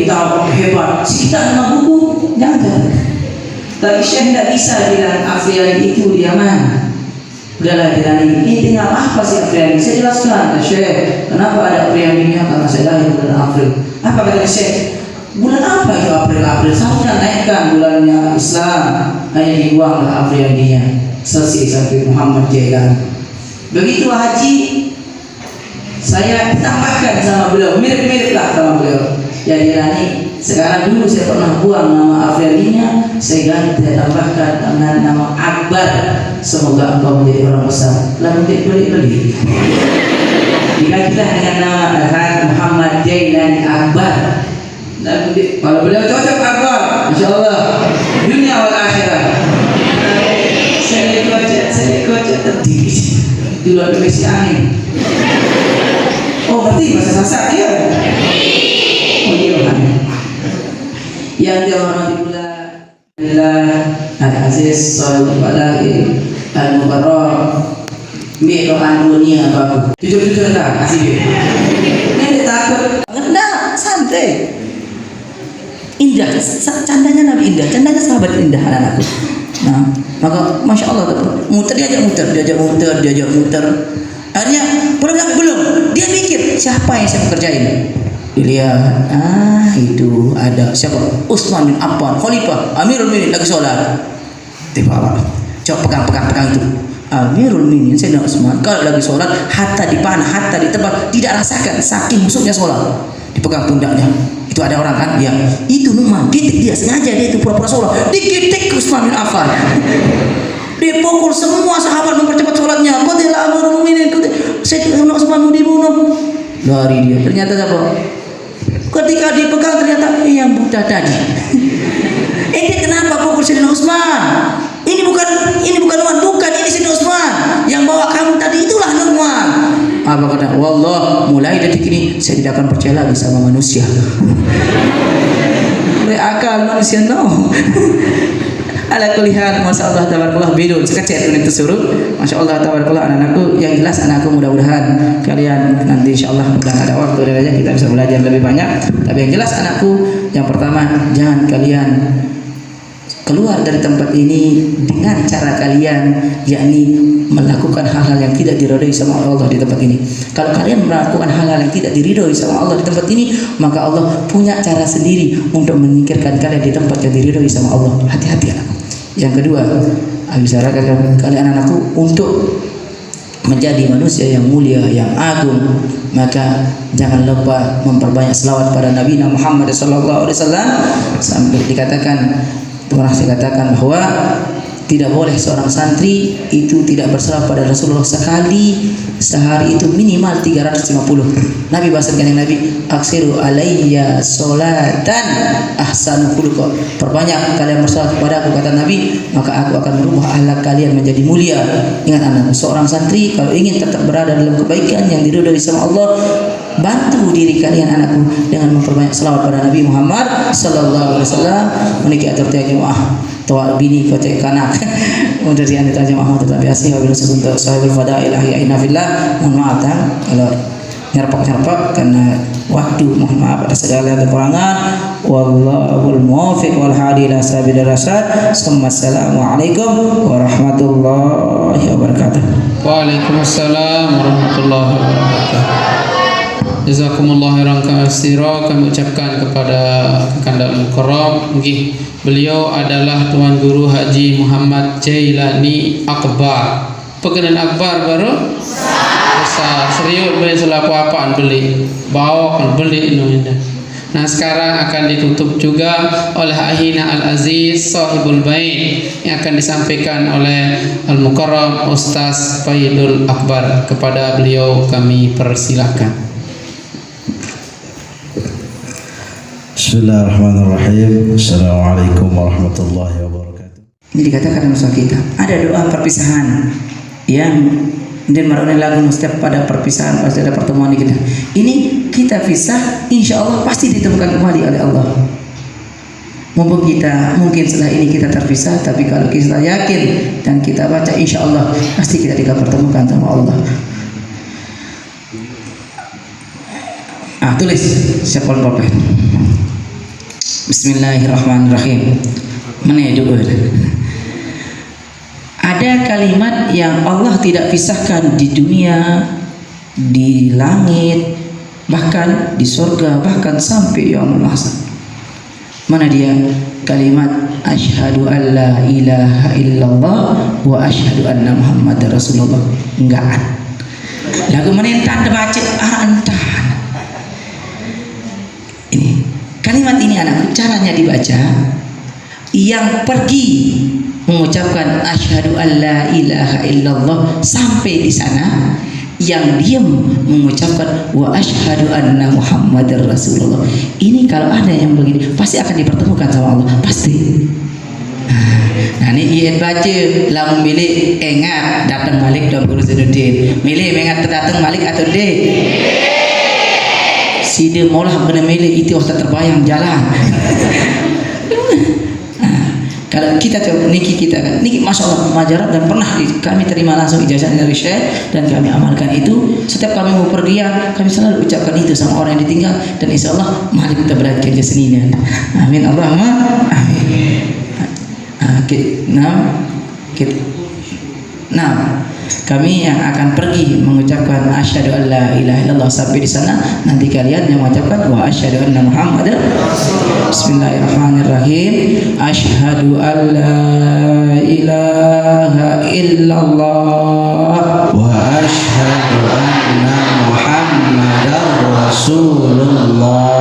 Tahu hebat, kita nama buku jangan. Tapi Syekh tidak bisa bilang Afriandi itu dia mana. Udahlah Jailani, ini tinggal apa sih Afriandi? Saya jelaskan, Syekh, kenapa ada Afriandinya? Karena saya lahir bulan April. Apa kata Syekh? Bulan apa itu April? Saya sudah naikkan bulannya Islam, hanya dibuanglah Afriandinya. Selesai sampai Muhammad Jailani. Begitu haji, saya tambahkan sama beliau, mirip-mirip lah sama beliau. Ya Jailani, sekarang dulu saya pernah buang nama Afriandinya, saya ganti, tambahkan dengan nama Akbar. Semoga engkau menjadi orang besar. Lalu beli. Digantilah dengan nama Muhammad Jailani Akbar. Lalu kalau beliau cocok Akbar, insya Allah dunia wal akhirat. Saya kocok tertinggi di luar dimensi angin. Oh berarti bahasa Sasak ya? Oh iya. Yang dihormati pula Al-Aziz Sallallahu Alaihi Al-Mukarram Mi'rohan dunia babu. Jujur lah, kasih dia. Ini takut, enggak, santai. Indah, candanya Nabi indah, candanya sahabat indah anak-anakku. Nah, maka masya Allah diajak muter. Akhirnya belum. Dia mikir siapa yang saya kerjain. Dilihat, itu ada siapa? Utsman bin Affan, Khalifah, Amirul Mukminin lagi sholat. Tiba-tiba, coba pegang itu. Amirul Mukminin Sayyidina Utsman kalau lagi sholat, hatta dipanah, hatta ditebak, tidak rasakan saking musuhnya sholat. Dipegang pundaknya. Itu ada orang kan? Ya, itu Nu'man, ditik dia sengaja, dia itu pura-pura sholat. Dikitik Utsman bin Affan. Dipukul semua sahabat mempercepat sholatnya. Qatilah Amirul Mukminin, Sayyidina Utsman mau dibunuh. Lari dia. Ternyata apa? Ketika dipegang ternyata yang buta tadi. Ini kenapa pukul Sayyidina Utsman? Ini bukan Nu'man, bukan ini Sayyidina Utsman. Yang bawa kamu tadi itulah Nu'man. Apa kata? Wallah, mulai detik ini saya tidak akan percaya lagi sama manusia. Akal manusia no. Ala kulihat, masya Allah tabarakallah bidul sekecil ini tersuruh. Masya Allah tabarakallah anak-anakku, yang jelas anakku mudah-mudahan kalian nanti insya Allah mudah ada waktu dan aja kita bisa belajar lebih banyak. Tapi yang jelas anakku, yang pertama jangan kalian keluar dari tempat ini dengan cara kalian, yakni melakukan hal-hal yang tidak diridhoi sama Allah di tempat ini. Kalau kalian melakukan hal-hal yang tidak diridhoi sama Allah di tempat ini, maka Allah punya cara sendiri untuk menyingkirkan kalian di tempat yang diridhoi sama Allah. Hati-hati anakku. Yang kedua, aku sarankan kalian anakku untuk menjadi manusia yang mulia, yang agung, maka jangan lupa memperbanyak selawat pada Nabi Muhammad sallallahu alaihi wasallam. Sampai pernah saya katakan bahwa tidak boleh seorang santri itu tidak berselawat pada Rasulullah sekali sehari, itu minimal 350. Nabi bahaskan yang Nabi, aksiru alayya sholatan ahsanu khuluqa, perbanyak kalian berselawat kepada aku, kata Nabi, maka aku akan merubah akhlak kalian menjadi mulia. Ingat anak, seorang santri kalau ingin tetap berada dalam kebaikan yang diridhoi sama Allah, bantu diri kalian anakku dengan memperbanyak selawat pada Nabi Muhammad sallallahu alaihi wasallam. Meniki atur jemaah tua bini kote kanak untuk di antara jemaah tetapi asih wabil untuk sahibul fadail ahya'ina fillah. Mohon maaf kalau nyerpak karena waktu, mohon maaf atas segala kekurangan. Wallahul muwaffiq wal hadi ila sabilir rasyad. Assalamualaikum warahmatullahi wabarakatuh. Waalaikumsalam warahmatullahi wabarakatuh. Jazakumullah khairan katsira. Kami ucapkan kepada Kakanda Al-Mukarram, beliau adalah Tuan Guru Haji Muhammad Jailani Akbar. Pekenan Akbar baru besar serius beli selaku apaan beli bawa kan beli ini. Nah sekarang akan ditutup juga oleh Ahina Al-Aziz Sahibul Bait yang akan disampaikan oleh Al-Mukarram Ustaz Faidul Akbar. Kepada beliau kami persilahkan. Bismillahirrahmanirrahim. Assalamualaikum warahmatullahi wabarakatuh. Ini dikatakan Nusa kita ada doa perpisahan yang dan marone lagu setiap pada perpisahan pasti ada pertemuan di kita. Ini kita pisah, insya Allah pasti ditemukan kembali oleh Allah. Mumpung kita mungkin setelah ini kita terpisah, tapi kalau kita yakin dan kita baca, insya Allah pasti kita dipertemukan sama Allah. Tulis siapa prophet. Bismillahirrahmanirrahim. Mana dulu? Ada kalimat yang Allah tidak pisahkan di dunia, di langit, bahkan di surga, bahkan sampai yaumul mahsyar. Mana dia? Kalimat asyhadu an la ilaha illallah wa asyhadu anna muhammadar rasulullah. Enggak ada. Lagu mana yang tanda baca entah. Ini kalimat ini anak caranya dibaca. Yang pergi mengucapkan asyhadu an la ilaha illallah sampai di sana, yang diam mengucapkan wa asyhadu anna muhammadar rasulullah. Ini kalau ada yang begini pasti akan dipertemukan sama Allah, pasti. Nah ini ia baca lamun milih ingat datang Malik dan Guru Zainuddin. Milih ingat datang Malik atau deh. Si dia maulah kena milih itu waktu terbayang jalan. Kalau kita niki masya Allah majarat dan pernah kami terima langsung ijazah dari Syekh dan kami amalkan itu. Setiap kami mau pergian kami selalu ucapkan itu sama orang yang ditinggal, dan insya Allah mari kita berangkat ke Senin. Amin Allahumma amin. Kami yang akan pergi mengucapkan asyhadu an la ilaha illallah sampai di sana, nanti kalian yang mengucapkan wa asyhadu anna muhammadar. Bismillahirrahmanirrahim. Asyhadu an la ilaha illallah Wa asyhadu anna muhammadar rasulullah.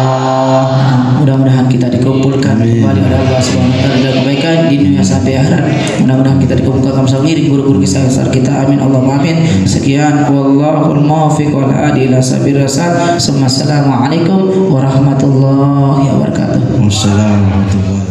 Mudah-mudahan kita dikumpulkan kembali oleh Allah Subhanahu wa taala dengan kebaikan di dunia sampai akhirat. Mudah-mudahan kita dikumpulkan bersama guru-guru kisah besar kita. Amin Allahumma amin. Sekian wallahul muwaffiq wal hadi ila sabil rasul. Assalamualaikum warahmatullahi wabarakatuh. Wassalamualaikum warahmatullahi wabarakatuh.